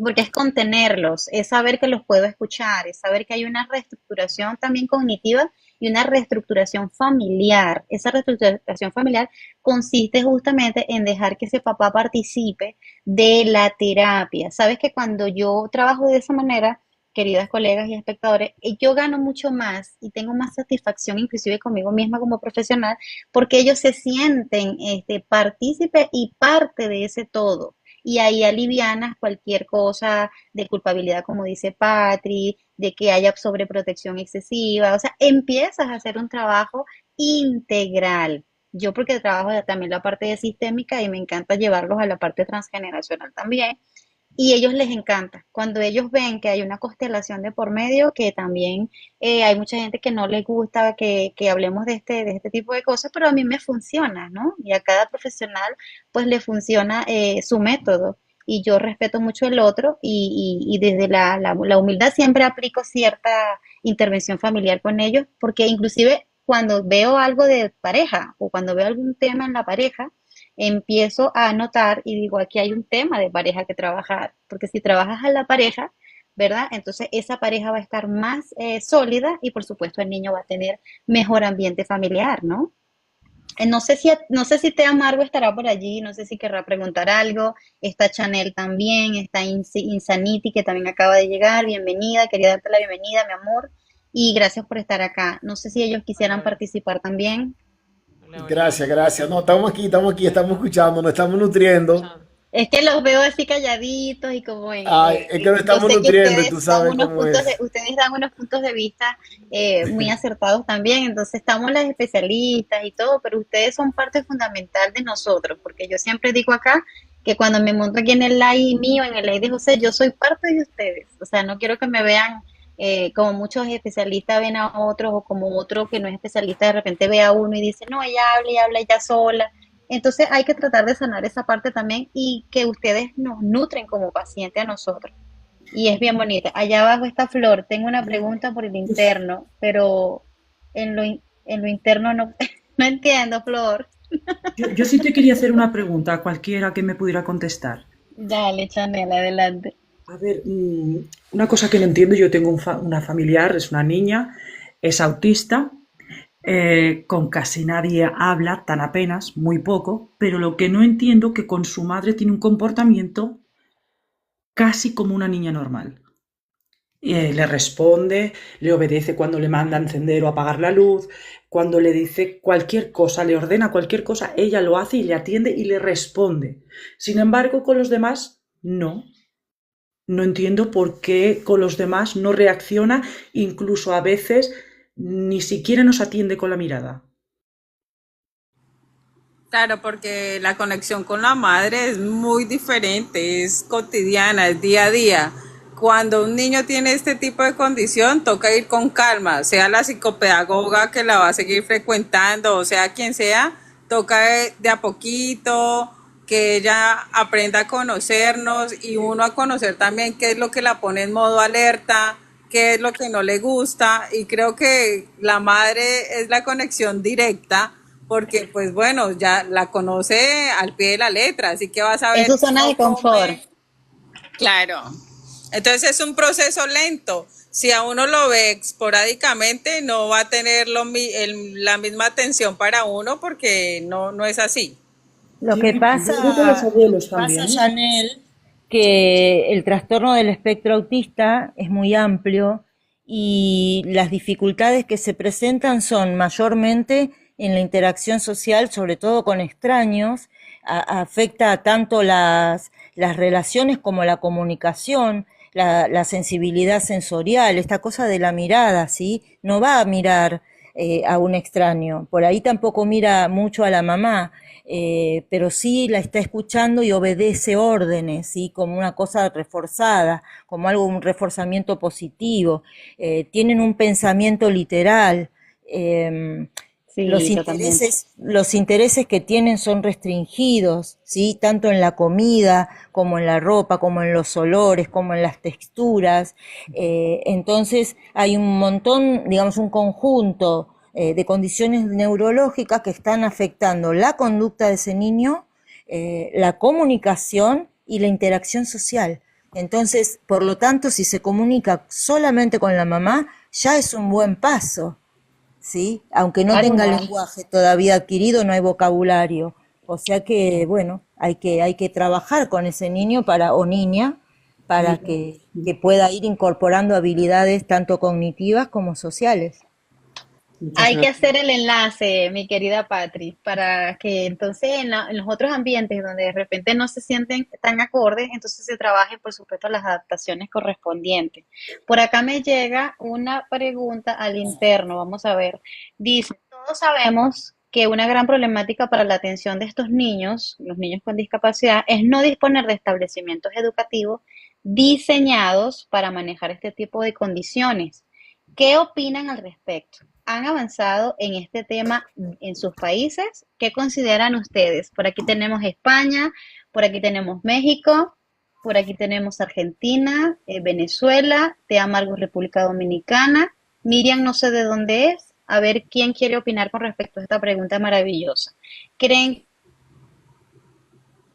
porque es contenerlos, es saber que los puedo escuchar, es saber que hay una reestructuración también cognitiva y una reestructuración familiar. Esa reestructuración familiar consiste justamente en dejar que ese papá participe de la terapia. Sabes que cuando yo trabajo de esa manera, queridas colegas y espectadores, yo gano mucho más y tengo más satisfacción inclusive conmigo misma como profesional porque ellos se sienten partícipe y parte de ese todo. Y ahí alivianas cualquier cosa de culpabilidad, como dice Patri, de que haya sobreprotección excesiva. O sea, empiezas a hacer un trabajo integral. Yo porque trabajo también la parte de sistémica y me encanta llevarlos a la parte transgeneracional también. Y ellos les encanta. Cuando ellos ven que hay una constelación de por medio, que también hay mucha gente que no les gusta que hablemos de este tipo de cosas, pero a mí me funciona, ¿no? Y a cada profesional pues le funciona su método. Y yo respeto mucho el otro y desde la humildad siempre aplico cierta intervención familiar con ellos, porque inclusive cuando veo algo de pareja o cuando veo algún tema en la pareja, empiezo a notar y digo, aquí hay un tema de pareja que trabajar, porque si trabajas a la pareja, ¿verdad? Entonces esa pareja va a estar más sólida y por supuesto el niño va a tener mejor ambiente familiar, ¿no? No sé si Tea Amargo estará por allí, no sé si querrá preguntar algo. Está Chanel también, está Insanity que también acaba de llegar. Bienvenida, quería darte la bienvenida, mi amor, y gracias por estar acá. No sé si ellos Hola, quisieran hola. participar también. Hola, hola. Gracias, gracias. No, estamos aquí, estamos escuchando, nos estamos nutriendo. Es que los veo así calladitos y como Ay, es que nos yo estamos sé que nutriendo y tú ustedes dan sabes cómo es. ustedes dan unos puntos de vista muy acertados también, entonces estamos las especialistas y todo, pero ustedes son parte fundamental de nosotros, porque yo siempre digo acá que cuando me monto aquí en el live mío, en el live de José, yo soy parte de ustedes, o sea, no quiero que me vean como muchos especialistas ven a otros o como otro que no es especialista de repente ve a uno y dice, no, ella habla y habla ella sola. Entonces hay que tratar de sanar esa parte también y que ustedes nos nutren como paciente a nosotros. Y es bien bonita. Allá abajo está Flor. Tengo una pregunta por el interno, pero en lo interno no, no entiendo, Flor. Yo sí te quería hacer una pregunta a cualquiera que me pudiera contestar. Dale, Chanel, adelante. A ver, una cosa que no entiendo, yo tengo una familiar, es una niña, es autista, con casi nadie habla, tan apenas, muy poco, pero lo que no entiendo que con su madre tiene un comportamiento casi como una niña normal. Le responde, le obedece cuando le manda a encender o apagar la luz, cuando le dice cualquier cosa, le ordena cualquier cosa, ella lo hace y le atiende y le responde. Sin embargo, con los demás, no. No entiendo por qué con los demás no reacciona, incluso a veces ni siquiera nos atiende con la mirada. Claro, porque la conexión con la madre es muy diferente, es cotidiana, es día a día. Cuando un niño tiene este tipo de condición, toca ir con calma, sea la psicopedagoga que la va a seguir frecuentando, o sea quien sea, toca de a poquito, que ella aprenda a conocernos y uno a conocer también qué es lo que la pone en modo alerta, qué es lo que no le gusta, y creo que la madre es la conexión directa porque pues bueno, ya la conoce al pie de la letra, así que va a En saber su zona de cómo confort. come. Claro. Entonces es un proceso lento. Si a uno lo ve esporádicamente, no va a tener la misma atención para uno porque no es así. Lo que Sí, yo creo que los lo abuelos que pasa, también. Janel, que el trastorno del espectro autista es muy amplio y las dificultades que se presentan son mayormente en la interacción social, sobre todo con extraños, afecta tanto las relaciones como la comunicación, la sensibilidad sensorial, esta cosa de la mirada, ¿sí? No va a mirar a un extraño, por ahí tampoco mira mucho a la mamá, pero sí la está escuchando y obedece órdenes, ¿sí? Como una cosa reforzada, como algo, un reforzamiento positivo. Tienen un pensamiento literal. Eh, Sí, totalmente. los intereses que tienen son restringidos, ¿sí? Tanto en la comida, como en la ropa, como en los olores, como en las texturas. Entonces hay un montón, digamos, un conjunto de condiciones neurológicas que están afectando la conducta de ese niño, la comunicación y la interacción social. Entonces, por lo tanto, si se comunica solamente con la mamá, ya es un buen paso. ¿Sí? Aunque no Algo tenga más. lenguaje todavía adquirido, no hay vocabulario. O sea que, bueno, hay que trabajar con ese niño o niña para que pueda ir incorporando habilidades tanto cognitivas como sociales. Muchas Hay que gracias. hacer el enlace, mi querida Patri, para que entonces en los otros ambientes donde de repente no se sienten tan acordes, entonces se trabajen, por supuesto, las adaptaciones correspondientes. Por acá me llega una pregunta al interno, vamos a ver. Dice, todos sabemos que una gran problemática para la atención de estos niños, los niños con discapacidad, es no disponer de establecimientos educativos diseñados para manejar este tipo de condiciones. ¿Qué opinan al respecto? ¿Han avanzado en este tema en sus países? ¿Qué consideran ustedes? Por aquí tenemos España, por aquí tenemos México, por aquí tenemos Argentina, Venezuela, Te Amargo República Dominicana. Miriam no sé de dónde es. A ver quién quiere opinar con respecto a esta pregunta maravillosa. ¿Creen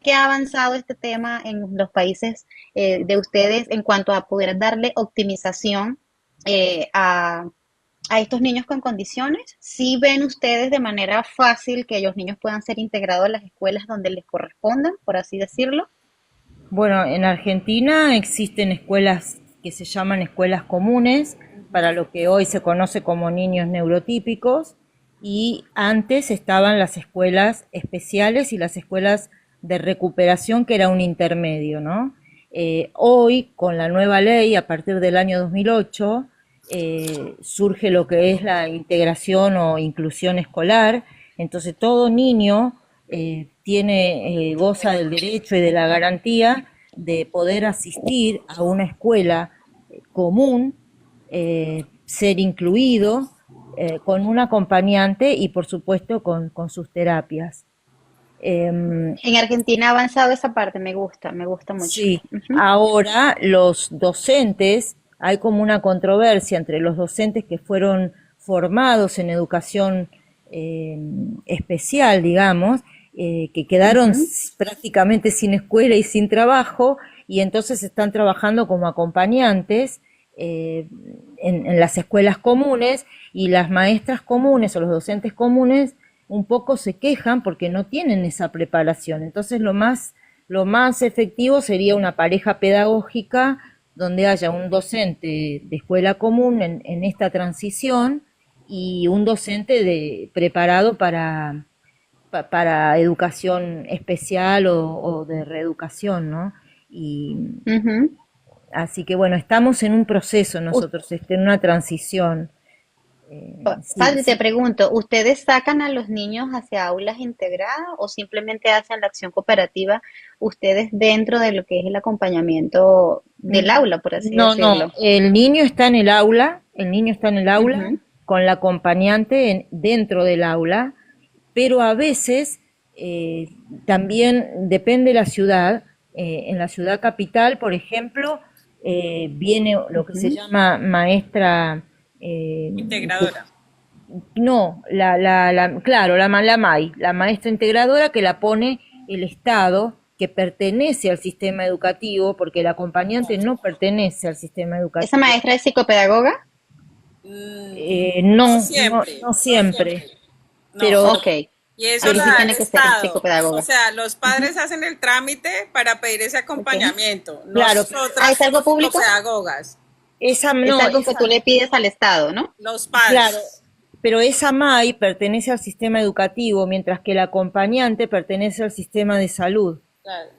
que ha avanzado este tema en los países de ustedes en cuanto a poder darle optimización eh, a, a estos niños con condiciones? ¿Sí ven ustedes de manera fácil que los niños puedan ser integrados a las escuelas donde les correspondan, por así decirlo? Bueno, en Argentina existen escuelas que se llaman escuelas comunes para lo que hoy se conoce como niños neurotípicos y antes estaban las escuelas especiales y las escuelas de recuperación que era un intermedio, ¿no? Hoy, con la nueva ley, a partir del año 2008, surge lo que es la integración o inclusión escolar, entonces todo niño goza del derecho y de la garantía de poder asistir a una escuela común, ser incluido con un acompañante y por supuesto con sus terapias. En Argentina ha avanzado esa parte, me gusta mucho. Sí, Ujú. ahora los docentes, hay como una controversia entre los docentes que fueron formados en educación eh, especial, digamos, que quedaron Ujú. prácticamente sin escuela y sin trabajo, y entonces están trabajando como acompañantes en las escuelas comunes, y las maestras comunes o los docentes comunes un poco se quejan porque no tienen esa preparación. Entonces lo más efectivo sería una pareja pedagógica donde haya un docente de escuela común en esta transición y un docente preparado para educación especial o de reeducación, ¿no? Y Ujú. así que bueno, estamos en un proceso nosotros, en una transición. Sí, Padre, te sí. pregunto, ¿ustedes sacan a los niños hacia aulas integradas o simplemente hacen la acción cooperativa ustedes dentro de lo que es el acompañamiento del aula, por así No, no, decirlo? el niño está en el aula, el niño está en el aula Ujú, con la acompañante dentro del aula, pero a veces también depende de la ciudad. En la ciudad capital, por ejemplo, viene lo que se ujú. llama maestra, eh, Integradora. No, claro, la MAI, la maestra integradora que la pone el Estado, que pertenece al sistema educativo, porque el acompañante no pertenece al sistema ¿Esa educativo. maestra es psicopedagoga? No No, siempre, no no siempre. siempre, No. pero, Ok, Y eso aquí lo sí da el tiene que ser Estado. O psicopedagoga. sea, los padres hacen el trámite para pedir ese Ok. acompañamiento. claro, Ah, Nosotras ¿es algo somos público? psicopedagogas, esa Es no, algo que tú esa, le pides al Estado, ¿no? los claro, padres. pero esa MAI pertenece al sistema educativo, mientras que el acompañante pertenece al sistema de salud. Claro.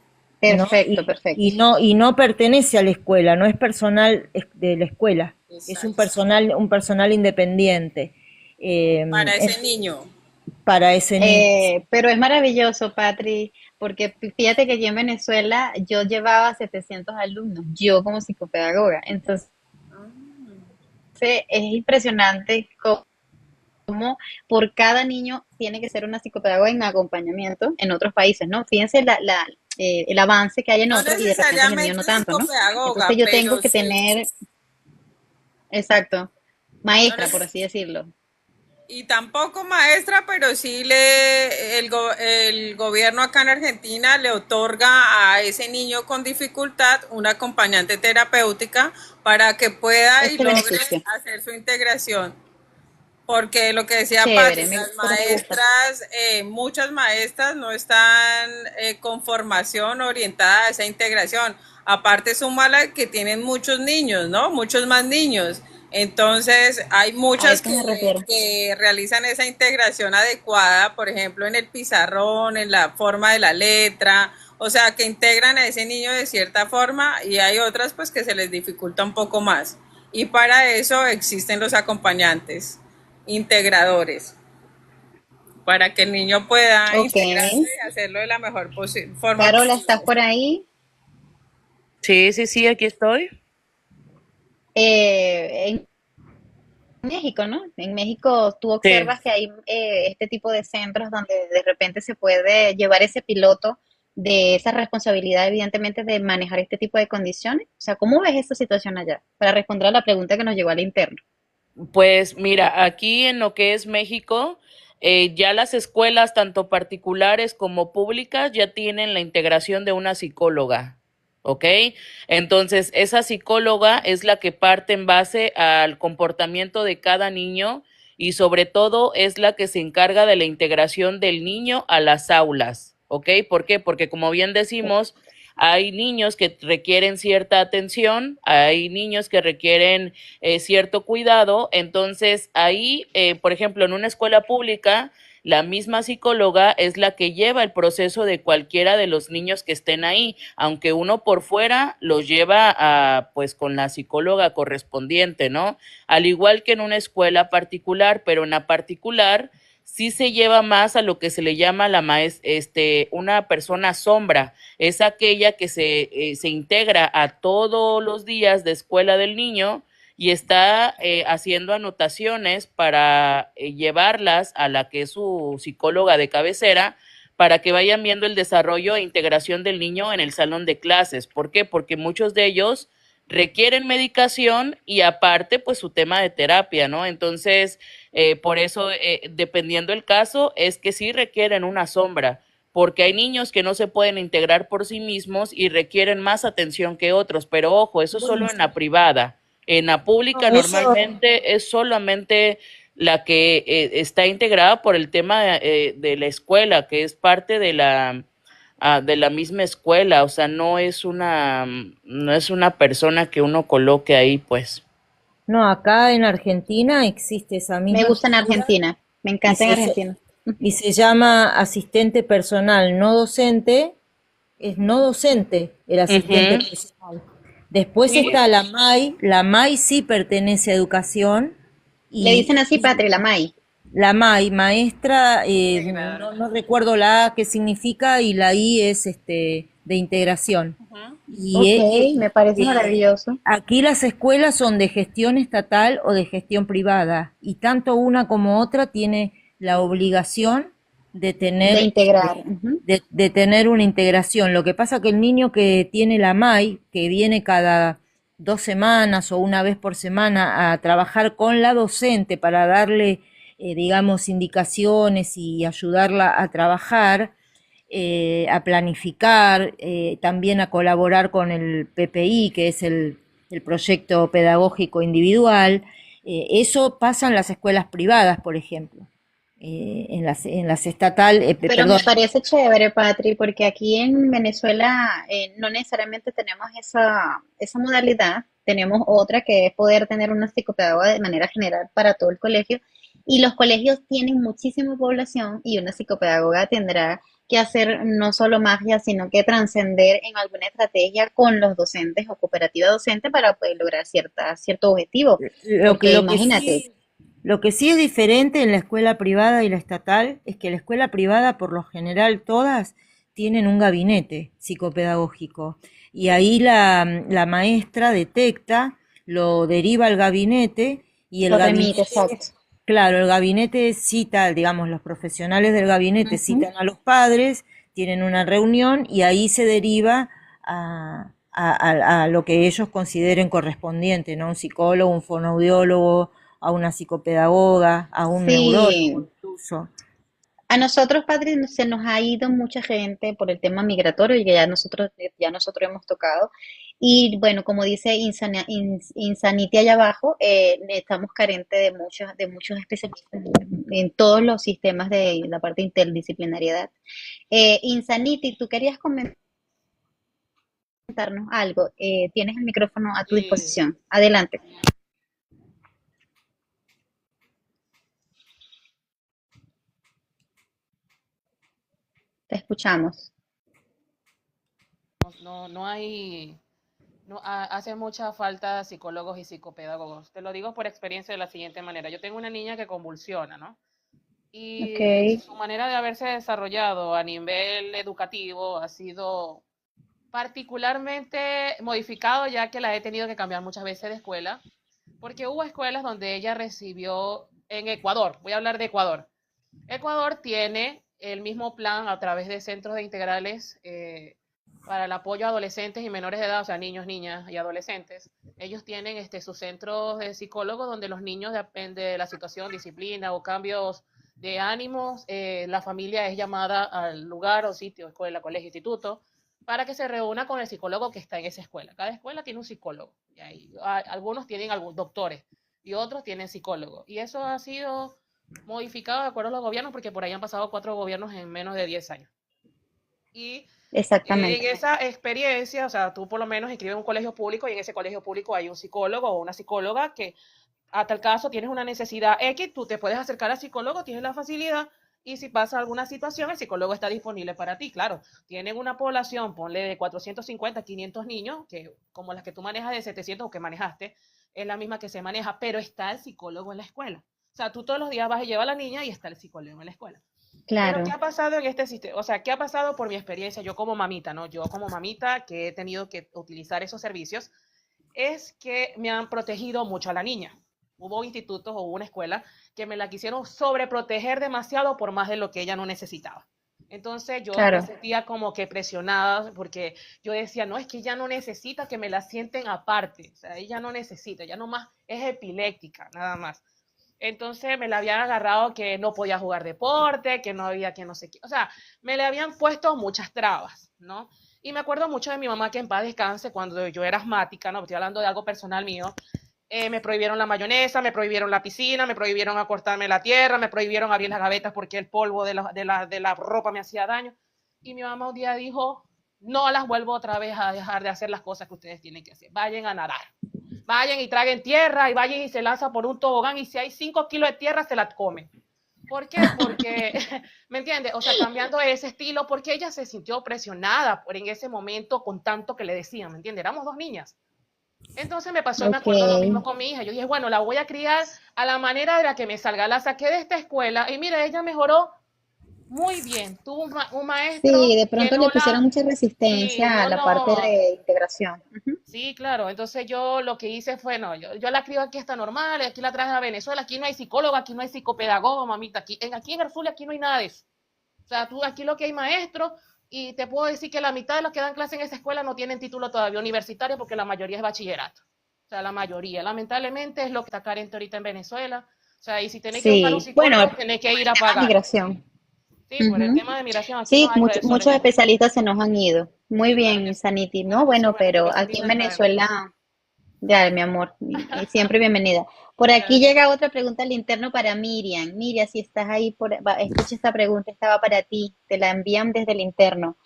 ¿No? Perfecto, perfecto. Y no pertenece a la escuela, no es personal de la escuela, es Exacto. un personal independiente Para es ese niño. para ese niño. Pero es maravilloso, Patri, porque fíjate que yo en Venezuela yo llevaba 700 alumnos, yo como psicopedagoga. Entonces es impresionante cómo por cada niño tiene que ser una psicopedagoga en acompañamiento en otros países, ¿no? Fíjense el avance que hay en No otros y de repente en el mío necesariamente no tanto, ¿no? Entonces psicopedagoga, yo tengo pero que sí. tener, exacto, No maestra, por neces- así decirlo. y tampoco maestra, pero sí el gobierno acá en Argentina le otorga a ese niño con dificultad una acompañante terapéutica para que pueda y Este logre beneficio. hacer su integración. Porque lo que decía Chévere, Patri, las eso me gusta. maestras, muchas maestras no están con formación orientada a esa integración. Aparte, súmala que tienen muchos niños, ¿no? Muchos más niños. Entonces, hay A muchas eso me refiero. que realizan esa integración adecuada, por ejemplo, en el pizarrón, en la forma de la letra, o sea, que integran a ese niño de cierta forma y hay otras pues que se les dificulta un poco más. Y para eso existen los acompañantes integradores, para que el niño pueda Ok. integrarse y hacerlo de la mejor forma Carola, ¿estás posible. por ahí? Sí, sí, sí, aquí estoy. En México, ¿no? En México tú Sí. observas que hay este tipo de centros donde de repente se puede llevar ese piloto de esa responsabilidad, evidentemente, de manejar este tipo de condiciones. O sea, ¿cómo ves esta situación allá? Para responder a la pregunta que nos llegó al interno. Pues mira, aquí en lo que es México, ya las escuelas, tanto particulares como públicas, ya tienen la integración de una psicóloga, ¿ok? Entonces, esa psicóloga es la que parte en base al comportamiento de cada niño y sobre todo es la que se encarga de la integración del niño a las aulas, ¿ok? ¿Por qué? Porque como bien decimos, hay niños que requieren cierta atención, hay niños que requieren cierto cuidado. Entonces, ahí, por ejemplo, en una escuela pública, la misma psicóloga es la que lleva el proceso de cualquiera de los niños que estén ahí, aunque uno por fuera los lleva a, pues, con la psicóloga correspondiente, ¿no? Al igual que en una escuela particular, pero en la particular sí se lleva más a lo que se le llama una persona sombra. Es aquella que se integra a todos los días de escuela del niño y está haciendo anotaciones para llevarlas a la que es su psicóloga de cabecera para que vayan viendo el desarrollo e integración del niño en el salón de clases. ¿Por qué? Porque muchos de ellos requieren medicación y aparte pues su tema de terapia, ¿no? Entonces, por eso, dependiendo el caso, es que sí requieren una sombra, porque hay niños que no se pueden integrar por sí mismos y requieren más atención que otros, pero ojo, eso es Bueno, solo en la privada. En la pública no, eso, normalmente es solamente la que está integrada por el tema de la escuela, que es parte de la misma escuela, o sea, no es una persona que uno coloque ahí, pues. no, acá en Argentina existe esa Me misma gusta en figura Argentina. Me y encanta en Argentina. y se llama asistente personal no docente, es no docente el asistente Ujú. personal. Después Sí, está la MAI sí pertenece a educación Le dicen así, y Patri, la May. la MAI, maestra, Integradora. no recuerdo la A qué significa y la I es de integración. Ujú. Ok, Y me parece eh, maravilloso. aquí las escuelas son de gestión estatal o de gestión privada y tanto una como otra tiene la obligación de De tener, integrar. Ujú. de tener una integración. Lo que pasa que el niño que tiene la MAI, que viene cada 2 semanas o una vez por semana a trabajar con la docente para darle digamos, indicaciones y ayudarla a trabajar, a planificar, también a colaborar con el PPI, que es el proyecto pedagógico individual. Eso pasa en las escuelas privadas, por ejemplo. En las estatal, Pero perdón. me parece chévere, Patri, porque aquí en Venezuela no necesariamente tenemos esa modalidad, tenemos otra que es poder tener una psicopedagoga de manera general para todo el colegio, y los colegios tienen muchísima población y una psicopedagoga tendrá que hacer no solo magia, sino que trascender en alguna estrategia con los docentes o cooperativa docente para poder lograr cierto objetivo, Lo que, porque lo que imagínate. sí, lo que sí es diferente en la escuela privada y la estatal es que la escuela privada, por lo general, todas tienen un gabinete psicopedagógico y ahí la maestra detecta, lo deriva al gabinete y el Lo remite, gabinete, exacto. claro, el gabinete cita, digamos, los profesionales del gabinete Ujú. citan a los padres, tienen una reunión y ahí se deriva a lo que ellos consideren correspondiente, ¿no? Un psicólogo, un fonoaudiólogo, a una psicopedagoga, a un neurólogo Sí, incluso. a nosotros, Patri, se nos ha ido mucha gente por el tema migratorio y que ya nosotros hemos tocado. Y bueno, como dice Insanity allá abajo, estamos carentes de muchos especialistas en todos los sistemas de la parte de interdisciplinariedad. Insanity, tú querías comentarnos algo. Tienes el micrófono a tu Sí, disposición. Adelante, te escuchamos. no hay, hace mucha falta psicólogos y psicopedagogos. Te lo digo por experiencia de la siguiente manera. Yo tengo una niña que convulsiona, ¿no? Ok, Y su manera de haberse desarrollado a nivel educativo ha sido particularmente modificado, ya que la he tenido que cambiar muchas veces de escuela, porque hubo escuelas donde ella recibió en Ecuador, voy a hablar de Ecuador. Ecuador tiene el mismo plan a través de centros de integrales para el apoyo a adolescentes y menores de edad, o sea, niños, niñas y adolescentes. Ellos tienen sus centros de psicólogos donde los niños, depende de la situación, disciplina o cambios de ánimos, la familia es llamada al lugar o sitio, escuela, colegio, instituto, para que se reúna con el psicólogo que está en esa escuela. Cada escuela tiene un psicólogo. Y ahí, algunos tienen doctores y otros tienen psicólogos. Y eso ha sido modificado de acuerdo a los gobiernos, porque por ahí han pasado 4 gobiernos en menos de 10 años. Y en exactamente. esa experiencia, o sea, tú por lo menos inscribes en un colegio público y en ese colegio público hay un psicólogo o una psicóloga que a tal caso tienes una necesidad X, tú te puedes acercar al psicólogo, tienes la facilidad y si pasa alguna situación, el psicólogo está disponible para ti. Claro, tienen una población, ponle de 450, 500 niños, que como las que tú manejas de 700 o que manejaste, es la misma que se maneja, pero está el psicólogo en la escuela. O sea, tú todos los días vas a llevar a la niña y está el psicólogo en la escuela. Pero ¿qué Claro. ha pasado en este sistema? O sea, ¿qué ha pasado por mi experiencia? Yo como mamita, ¿no? Yo como mamita que he tenido que utilizar esos servicios, es que me han protegido mucho a la niña. Hubo institutos o hubo una escuela que me la quisieron sobreproteger demasiado por más de lo que ella no necesitaba. Entonces yo me Claro, sentía como que presionada porque yo decía, no, es que ella no necesita que me la sienten aparte. O sea, ella no necesita, ella nomás es epiléptica, nada más. Entonces me la habían agarrado que no podía jugar deporte, que no había que no sé qué. O sea, me le habían puesto muchas trabas, ¿no? Y me acuerdo mucho de mi mamá que en paz descanse, cuando yo era asmática, ¿no? Estoy hablando de algo personal mío. Me prohibieron la mayonesa, me prohibieron la piscina, me prohibieron acortarme la tierra, me prohibieron abrir las gavetas porque el polvo de la ropa me hacía daño. Y mi mamá un día dijo, no las vuelvo otra vez a dejar de hacer las cosas que ustedes tienen que hacer. Vayan a nadar. Vayan y traguen tierra y vayan y se lanzan por un tobogán y si hay 5 kilos de tierra se la comen. ¿Por qué? Porque, ¿me entiendes? O sea, cambiando ese estilo, porque ella se sintió presionada por en ese momento con tanto que le decían, ¿me entiendes? Éramos dos niñas. Entonces me pasó y me ok. acuerdo lo mismo con mi hija. Yo dije, bueno, la voy a criar a la manera de la que me salga. La saqué de esta escuela y mira, ella mejoró muy bien. Tuvo un Sí, maestro de que pronto le no pusieron la, mucha sí, resistencia a no, la parte no, de integración. Ujú. sí, claro. Entonces yo lo que hice fue, no, yo la crío aquí está normal, aquí la traje a Venezuela, aquí no hay psicólogo, aquí no hay psicopedagogo, mamita, aquí en Erzulia aquí no hay nada de eso. O sea, tú aquí lo que hay maestros y te puedo decir que la mitad de los que dan clase en esa escuela no tienen título todavía universitario porque la mayoría es bachillerato. O sea, la mayoría. Lamentablemente es lo que está carente ahorita en Venezuela. O sea, y si tenés que buscar un Sí, bueno, psicólogo, tenés que ir a tema de pagar. migración. Sí, por el Ujú. tema de migración, aquí no Sí, hay profesores. muchos especialistas se nos han ido. Muy Sí, bien, Sanity. No, eso bueno, bueno, porque pero son aquí en lindas saberlo. Venezuela, ya, mi amor, y siempre bienvenida. Por aquí Gracias. llega otra pregunta al interno para Miriam. Miriam, si estás ahí, escucha esta pregunta, estaba para ti, te la envían desde el interno.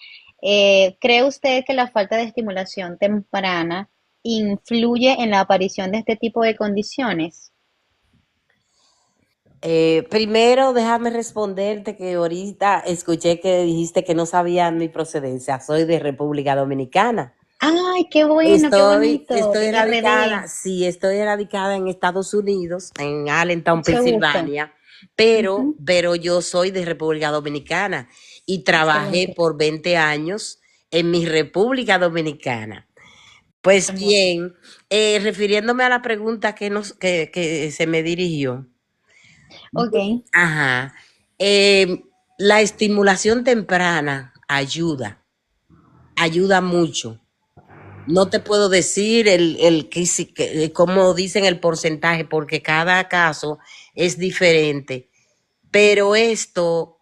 ¿Cree usted que la falta de estimulación temprana influye en la aparición de este tipo de condiciones? Primero, déjame responderte que ahorita escuché que dijiste que no sabían mi procedencia. Soy de República Dominicana. Ay, qué bueno, qué Estoy, bonito, estoy RD, radicada, sí, estoy radicada en Estados Unidos, en Allentown, mucho gusto. Pensilvania, pero, Ujú, pero yo soy de República Dominicana y trabajé excelente, por 20 años en mi República Dominicana. Pues hermoso. bien, refiriéndome a la pregunta que se me dirigió, Ok, ajá, la estimulación temprana ayuda mucho. No te puedo decir como dicen el porcentaje, porque cada caso es diferente, pero esto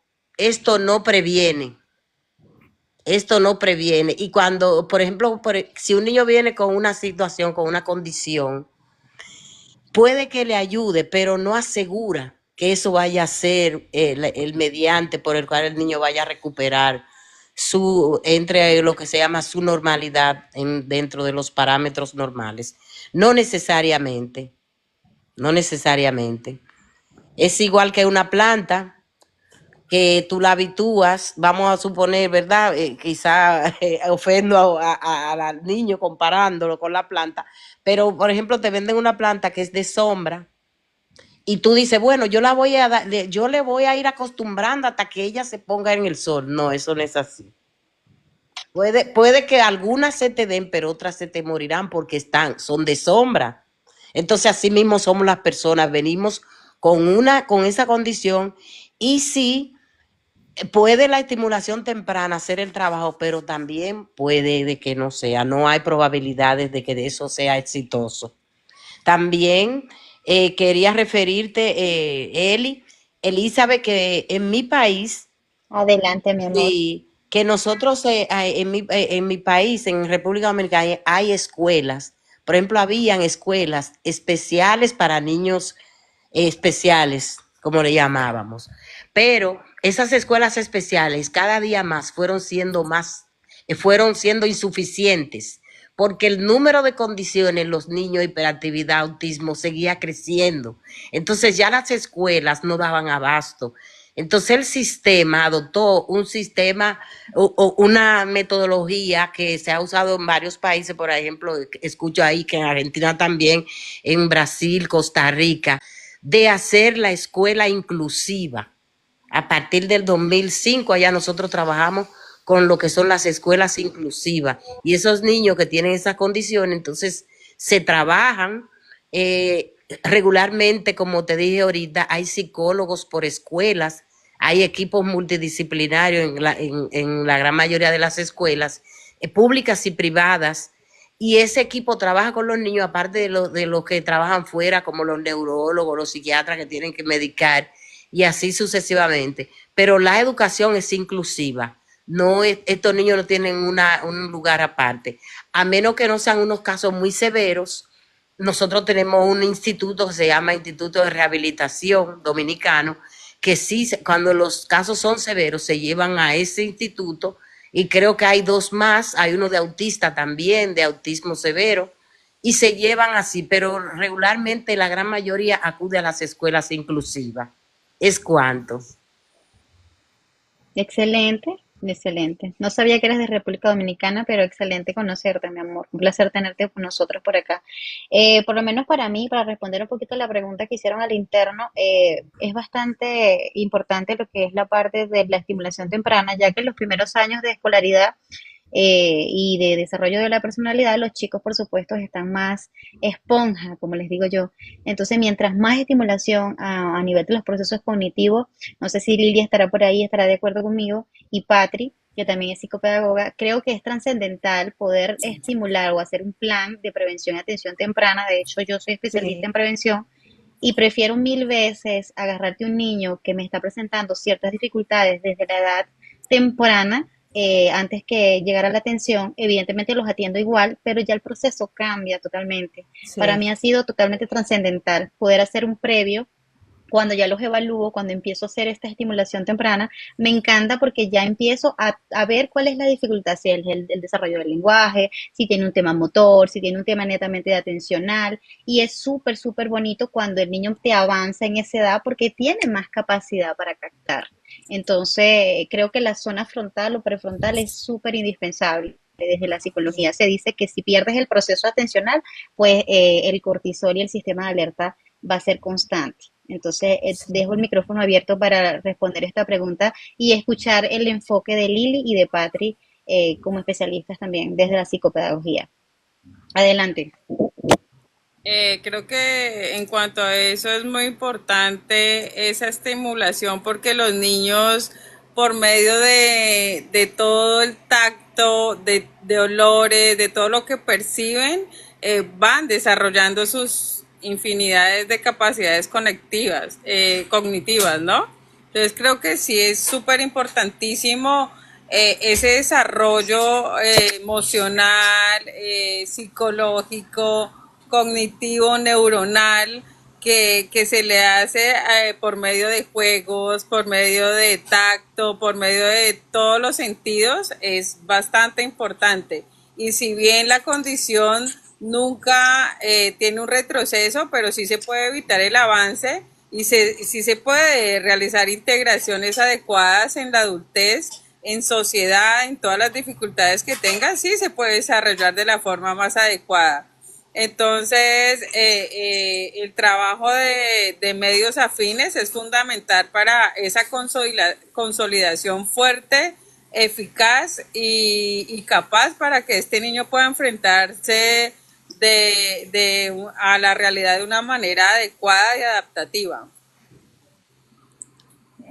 no previene, esto no previene. Y cuando, por ejemplo, si un niño viene con una situación, con una condición, puede que le ayude, pero no asegura que eso vaya a ser el mediante por el cual el niño vaya a recuperar entre lo que se llama su normalidad dentro de los parámetros normales. No necesariamente, no necesariamente. Es igual que una planta que tú la habitúas, vamos a suponer, ¿verdad? Quizá ofendo al niño comparándolo con la planta, pero por ejemplo te venden una planta que es de sombra y tú dices, bueno, yo le voy a ir acostumbrando hasta que ella se ponga en el sol. No, eso no es así. Puede que algunas se te den, pero otras se te morirán porque son de sombra. Entonces, así mismo somos las personas, venimos con esa condición y sí, puede la estimulación temprana hacer el trabajo, pero también puede de que no sea, no hay probabilidades de que de eso sea exitoso. También quería referirte, Elizabeth, que en mi país, adelante, mi amor. sí, que nosotros en mi país, en República Dominicana, hay escuelas. Por ejemplo, habían escuelas especiales para niños especiales, como le llamábamos. Pero esas escuelas especiales cada día fueron siendo insuficientes, porque el número de condiciones, los niños, hiperactividad, autismo, seguía creciendo. Entonces ya las escuelas no daban abasto. Entonces el sistema adoptó un sistema o una metodología que se ha usado en varios países, por ejemplo, escucho ahí que en Argentina también, en Brasil, Costa Rica, de hacer la escuela inclusiva. A partir del 2005 allá nosotros trabajamos con lo que son las escuelas inclusivas y esos niños que tienen esas condiciones, entonces se trabajan regularmente, como te dije ahorita, hay psicólogos por escuelas, hay equipos multidisciplinarios en la gran mayoría de las escuelas, públicas y privadas, y ese equipo trabaja con los niños, aparte de los que trabajan fuera, como los neurólogos, los psiquiatras que tienen que medicar, y así sucesivamente. Pero la educación es inclusiva. Estos niños no tienen un lugar aparte. A menos que no sean unos casos muy severos, nosotros tenemos un instituto que se llama Instituto de Rehabilitación Dominicano, que sí, cuando los casos son severos, se llevan a ese instituto y creo que hay dos más, hay uno de autista también, de autismo severo, y se llevan así, pero regularmente la gran mayoría acude a las escuelas inclusivas. ¿Es cuanto? Excelente, excelente. No sabía que eras de República Dominicana, pero excelente conocerte, mi amor. Un placer tenerte con nosotros por acá. Por lo menos para mí, para responder un poquito a la pregunta que hicieron al interno, es bastante importante lo que es la parte de la estimulación temprana, ya que en los primeros años de escolaridad y de desarrollo de la personalidad, los chicos, por supuesto, están más esponja, como les digo yo. Entonces, mientras más estimulación a nivel de los procesos cognitivos, no sé si Lilia estará por ahí, estará de acuerdo conmigo, y Patri, que también es psicopedagoga, creo que es trascendental poder estimular o hacer un plan de prevención y atención temprana. De hecho, yo soy especialista Sí. en prevención Y prefiero mil veces agarrarte un niño que me está presentando ciertas dificultades desde la edad temprana, antes que llegar a la atención. Evidentemente los atiendo igual, pero ya el proceso cambia totalmente. Para Sí. mí ha sido totalmente trascendental poder hacer un previo cuando ya los evalúo, cuando empiezo a hacer esta estimulación temprana. Me encanta porque ya empiezo a ver cuál es la dificultad, si es el desarrollo del lenguaje, si tiene un tema motor, si tiene un tema netamente de atencional, y es súper, súper bonito cuando el niño te avanza en esa edad porque tiene más capacidad para captar. Entonces, creo que la zona frontal o prefrontal es súper indispensable. Desde la psicología se dice que si pierdes el proceso atencional, pues el cortisol y el sistema de alerta va a ser constante. Entonces, dejo el micrófono abierto para responder esta pregunta y escuchar el enfoque de Lili y de Patri, como especialistas también desde la psicopedagogía. Adelante. Creo que en cuanto a eso es muy importante esa estimulación porque los niños por medio de todo el tacto, de olores, de todo lo que perciben, van desarrollando sus infinidades de capacidades conectivas, cognitivas, ¿no? Entonces creo que sí es súper importantísimo ese desarrollo emocional, psicológico, cognitivo, neuronal, que se le hace por medio de juegos, por medio de tacto, por medio de todos los sentidos, es bastante importante. Y si bien la condición nunca tiene un retroceso, pero sí se puede evitar el avance y sí se puede realizar integraciones adecuadas en la adultez, en sociedad, en todas las dificultades que tenga, sí se puede desarrollar de la forma más adecuada. Entonces, el trabajo de medios afines es fundamental para esa consolidación fuerte, eficaz y capaz para que este niño pueda enfrentarse a la realidad de una manera adecuada y adaptativa.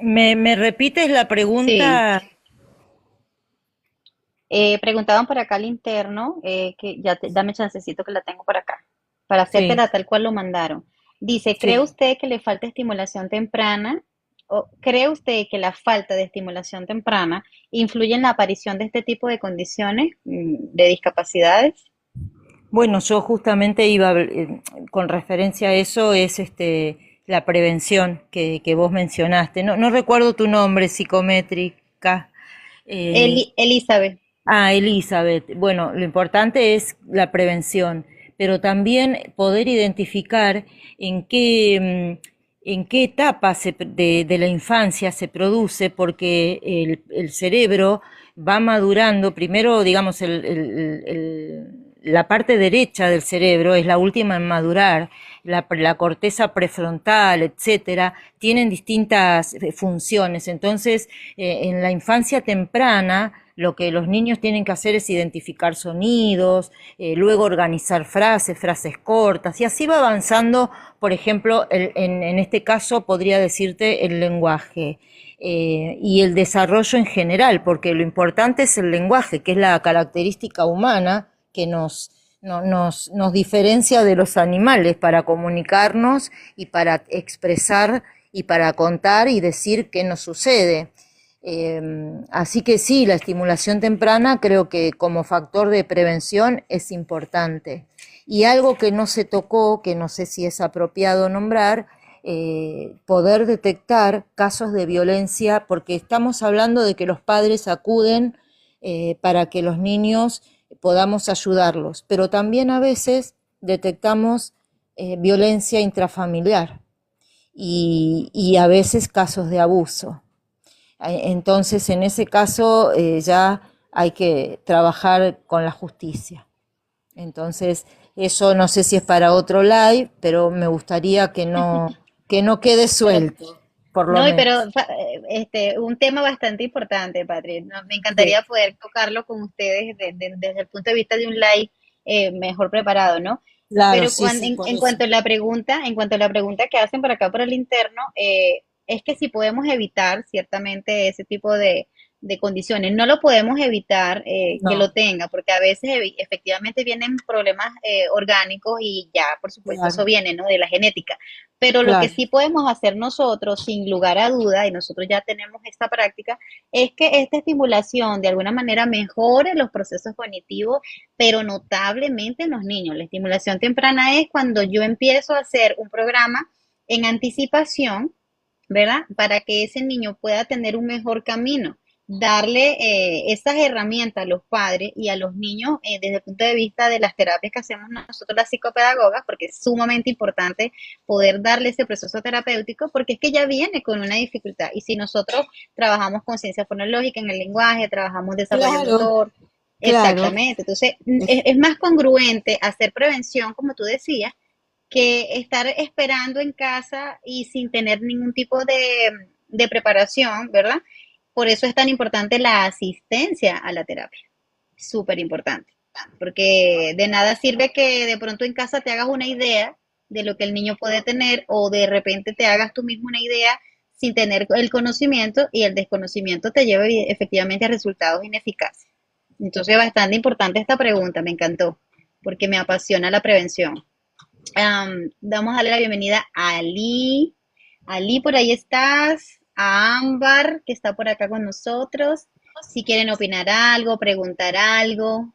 ¿Me repites la Sí. pregunta? Preguntaban por acá al interno, que ya dame chancecito que la tengo por acá, para Sí, hacértela tal cual lo mandaron. Dice, ¿cree sí. usted que le falta estimulación temprana? ¿O cree usted que la falta de estimulación temprana influye en la aparición de este tipo de condiciones, de discapacidades? Bueno, yo justamente iba con referencia a eso, es la prevención que vos mencionaste. No, no recuerdo tu nombre, psicométrica. Eh, Elizabeth. Elizabeth. Bueno, lo importante es la prevención, pero también poder identificar en qué etapa de la infancia se produce, porque el cerebro va madurando. Primero, digamos, la parte derecha del cerebro es la última en madurar, la corteza prefrontal, etcétera, tienen distintas funciones. Entonces, en la infancia temprana, lo que los niños tienen que hacer es identificar sonidos, luego organizar frases cortas, y así va avanzando. Por ejemplo, en este caso podría decirte el lenguaje. Y el desarrollo en general, porque lo importante es el lenguaje, que es la característica humana que nos diferencia de los animales para comunicarnos y para expresar y para contar y decir qué nos sucede. Así que sí, la estimulación temprana creo que como factor de prevención es importante. Y algo que no se tocó, que no sé si es apropiado nombrar, poder detectar casos de violencia, porque estamos hablando de que los padres acuden para que los niños podamos ayudarlos, pero también a veces detectamos violencia intrafamiliar y a veces casos de abuso. Entonces, en ese caso ya hay que trabajar con la justicia. Entonces, eso no sé si es para otro live, pero me gustaría que no quede Pero suelto, por lo no, menos. un tema bastante importante, Patri. No, me Sí, encantaría poder tocarlo con ustedes desde el punto de vista de un live mejor preparado, ¿no? claro, Pero sí, sí, por en eso. cuanto a la pregunta, en cuanto a la pregunta que hacen por acá por el interno, es que si podemos evitar ciertamente ese tipo de condiciones. No lo podemos evitar que No, lo tenga, porque a veces efectivamente vienen problemas orgánicos y ya, por supuesto, eso claro, viene, ¿no? De la genética. Pero lo que claro. sí podemos hacer nosotros, sin lugar a duda, y nosotros ya tenemos esta práctica, es que esta estimulación de alguna manera mejore los procesos cognitivos, pero notablemente en los niños. La estimulación temprana es cuando yo empiezo a hacer un programa en anticipación, ¿verdad? Para que ese niño pueda tener un mejor camino, darle esas herramientas a los padres y a los niños desde el punto de vista de las terapias que hacemos nosotros las psicopedagogas, porque es sumamente importante poder darle ese proceso terapéutico, porque es que ya viene con una dificultad. Y si nosotros trabajamos conciencia fonológica en el lenguaje, trabajamos desarrollo Claro, motor, claro. exactamente. Entonces, Es- es más congruente hacer prevención, como tú decías, que estar esperando en casa y sin tener ningún tipo de preparación, ¿verdad? Por eso es tan importante la asistencia a la terapia, súper importante, porque de nada sirve que de pronto en casa te hagas una idea de lo que el niño puede tener o de repente te hagas tú mismo una idea sin tener el conocimiento y el desconocimiento te lleva efectivamente a resultados ineficaces. Entonces, bastante importante esta pregunta, me encantó, porque me apasiona la prevención. Vamos a darle la bienvenida a Ali. Ali, por ahí estás. A Ámbar, que está por acá con nosotros. Si quieren opinar algo, preguntar algo.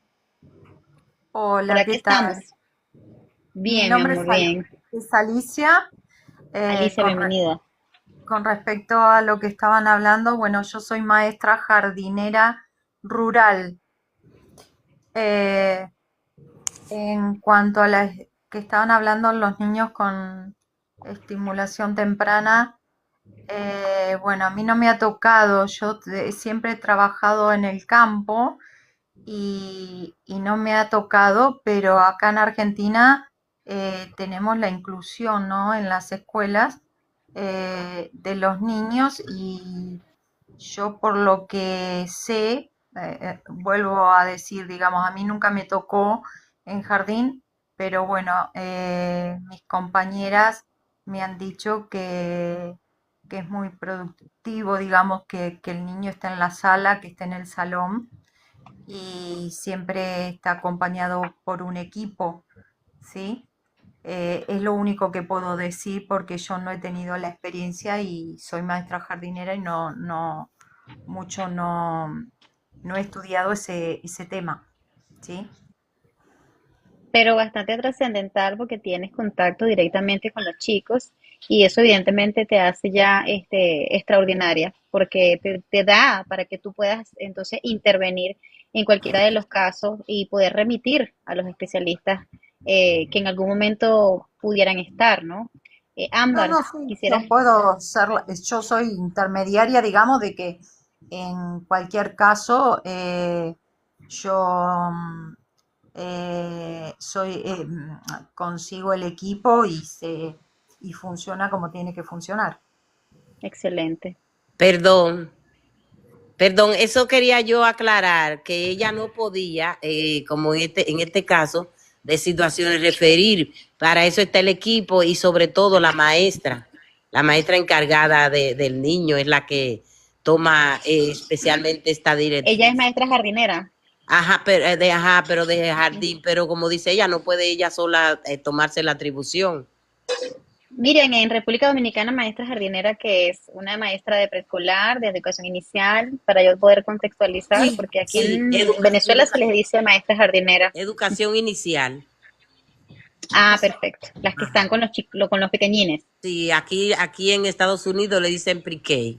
Por Hola, aquí ¿qué estamos. tal? Mi Bien, mi nombre amor, bien. Es Alicia. Alicia, Con, bienvenida. con respecto a lo que estaban hablando, bueno, yo soy maestra jardinera rural. Eh, en cuanto a las que estaban hablando los niños con estimulación temprana, bueno, a mí no me ha tocado, yo siempre he trabajado en el campo y no me ha tocado, pero acá en Argentina tenemos la inclusión, ¿no? En las escuelas de los niños y yo por lo que sé, vuelvo a decir, digamos, a mí nunca me tocó en jardín, pero bueno, mis compañeras me han dicho que es muy productivo, digamos, que el niño está en la sala, que está en el salón y siempre está acompañado por un equipo, ¿sí? Es lo único que puedo decir porque yo no he tenido la experiencia y soy maestra jardinera y mucho no he estudiado ese tema, ¿sí? Pero bastante trascendental porque tienes contacto directamente con los chicos y eso evidentemente te hace ya extraordinaria porque te da para que tú puedas entonces intervenir en cualquiera de los casos y poder remitir a los especialistas que en algún momento pudieran estar, ¿no? No, Ámbar, no, sí, quisieras, yo soy intermediaria, digamos, de que en cualquier caso yo consigo el equipo y funciona como tiene que funcionar. excelente. Perdón, perdón, eso quería yo aclarar, que ella no podía, como en este caso, de situaciones referir. Para eso está el equipo y sobre todo la maestra encargada del niño es la que toma especialmente esta Ella es directriz. maestra jardinera. Ajá, pero de jardín, pero como dice ella, no puede ella sola tomarse la atribución. Miren, en República Dominicana, maestra jardinera, que es una maestra de preescolar, de educación inicial, para yo poder contextualizar, Sí, porque aquí sí, en Venezuela se les dice maestra jardinera. educación inicial. Ah, perfecto. Las que están con los chicos, con los pequeñines. Sí, aquí en Estados Unidos le dicen pre-K.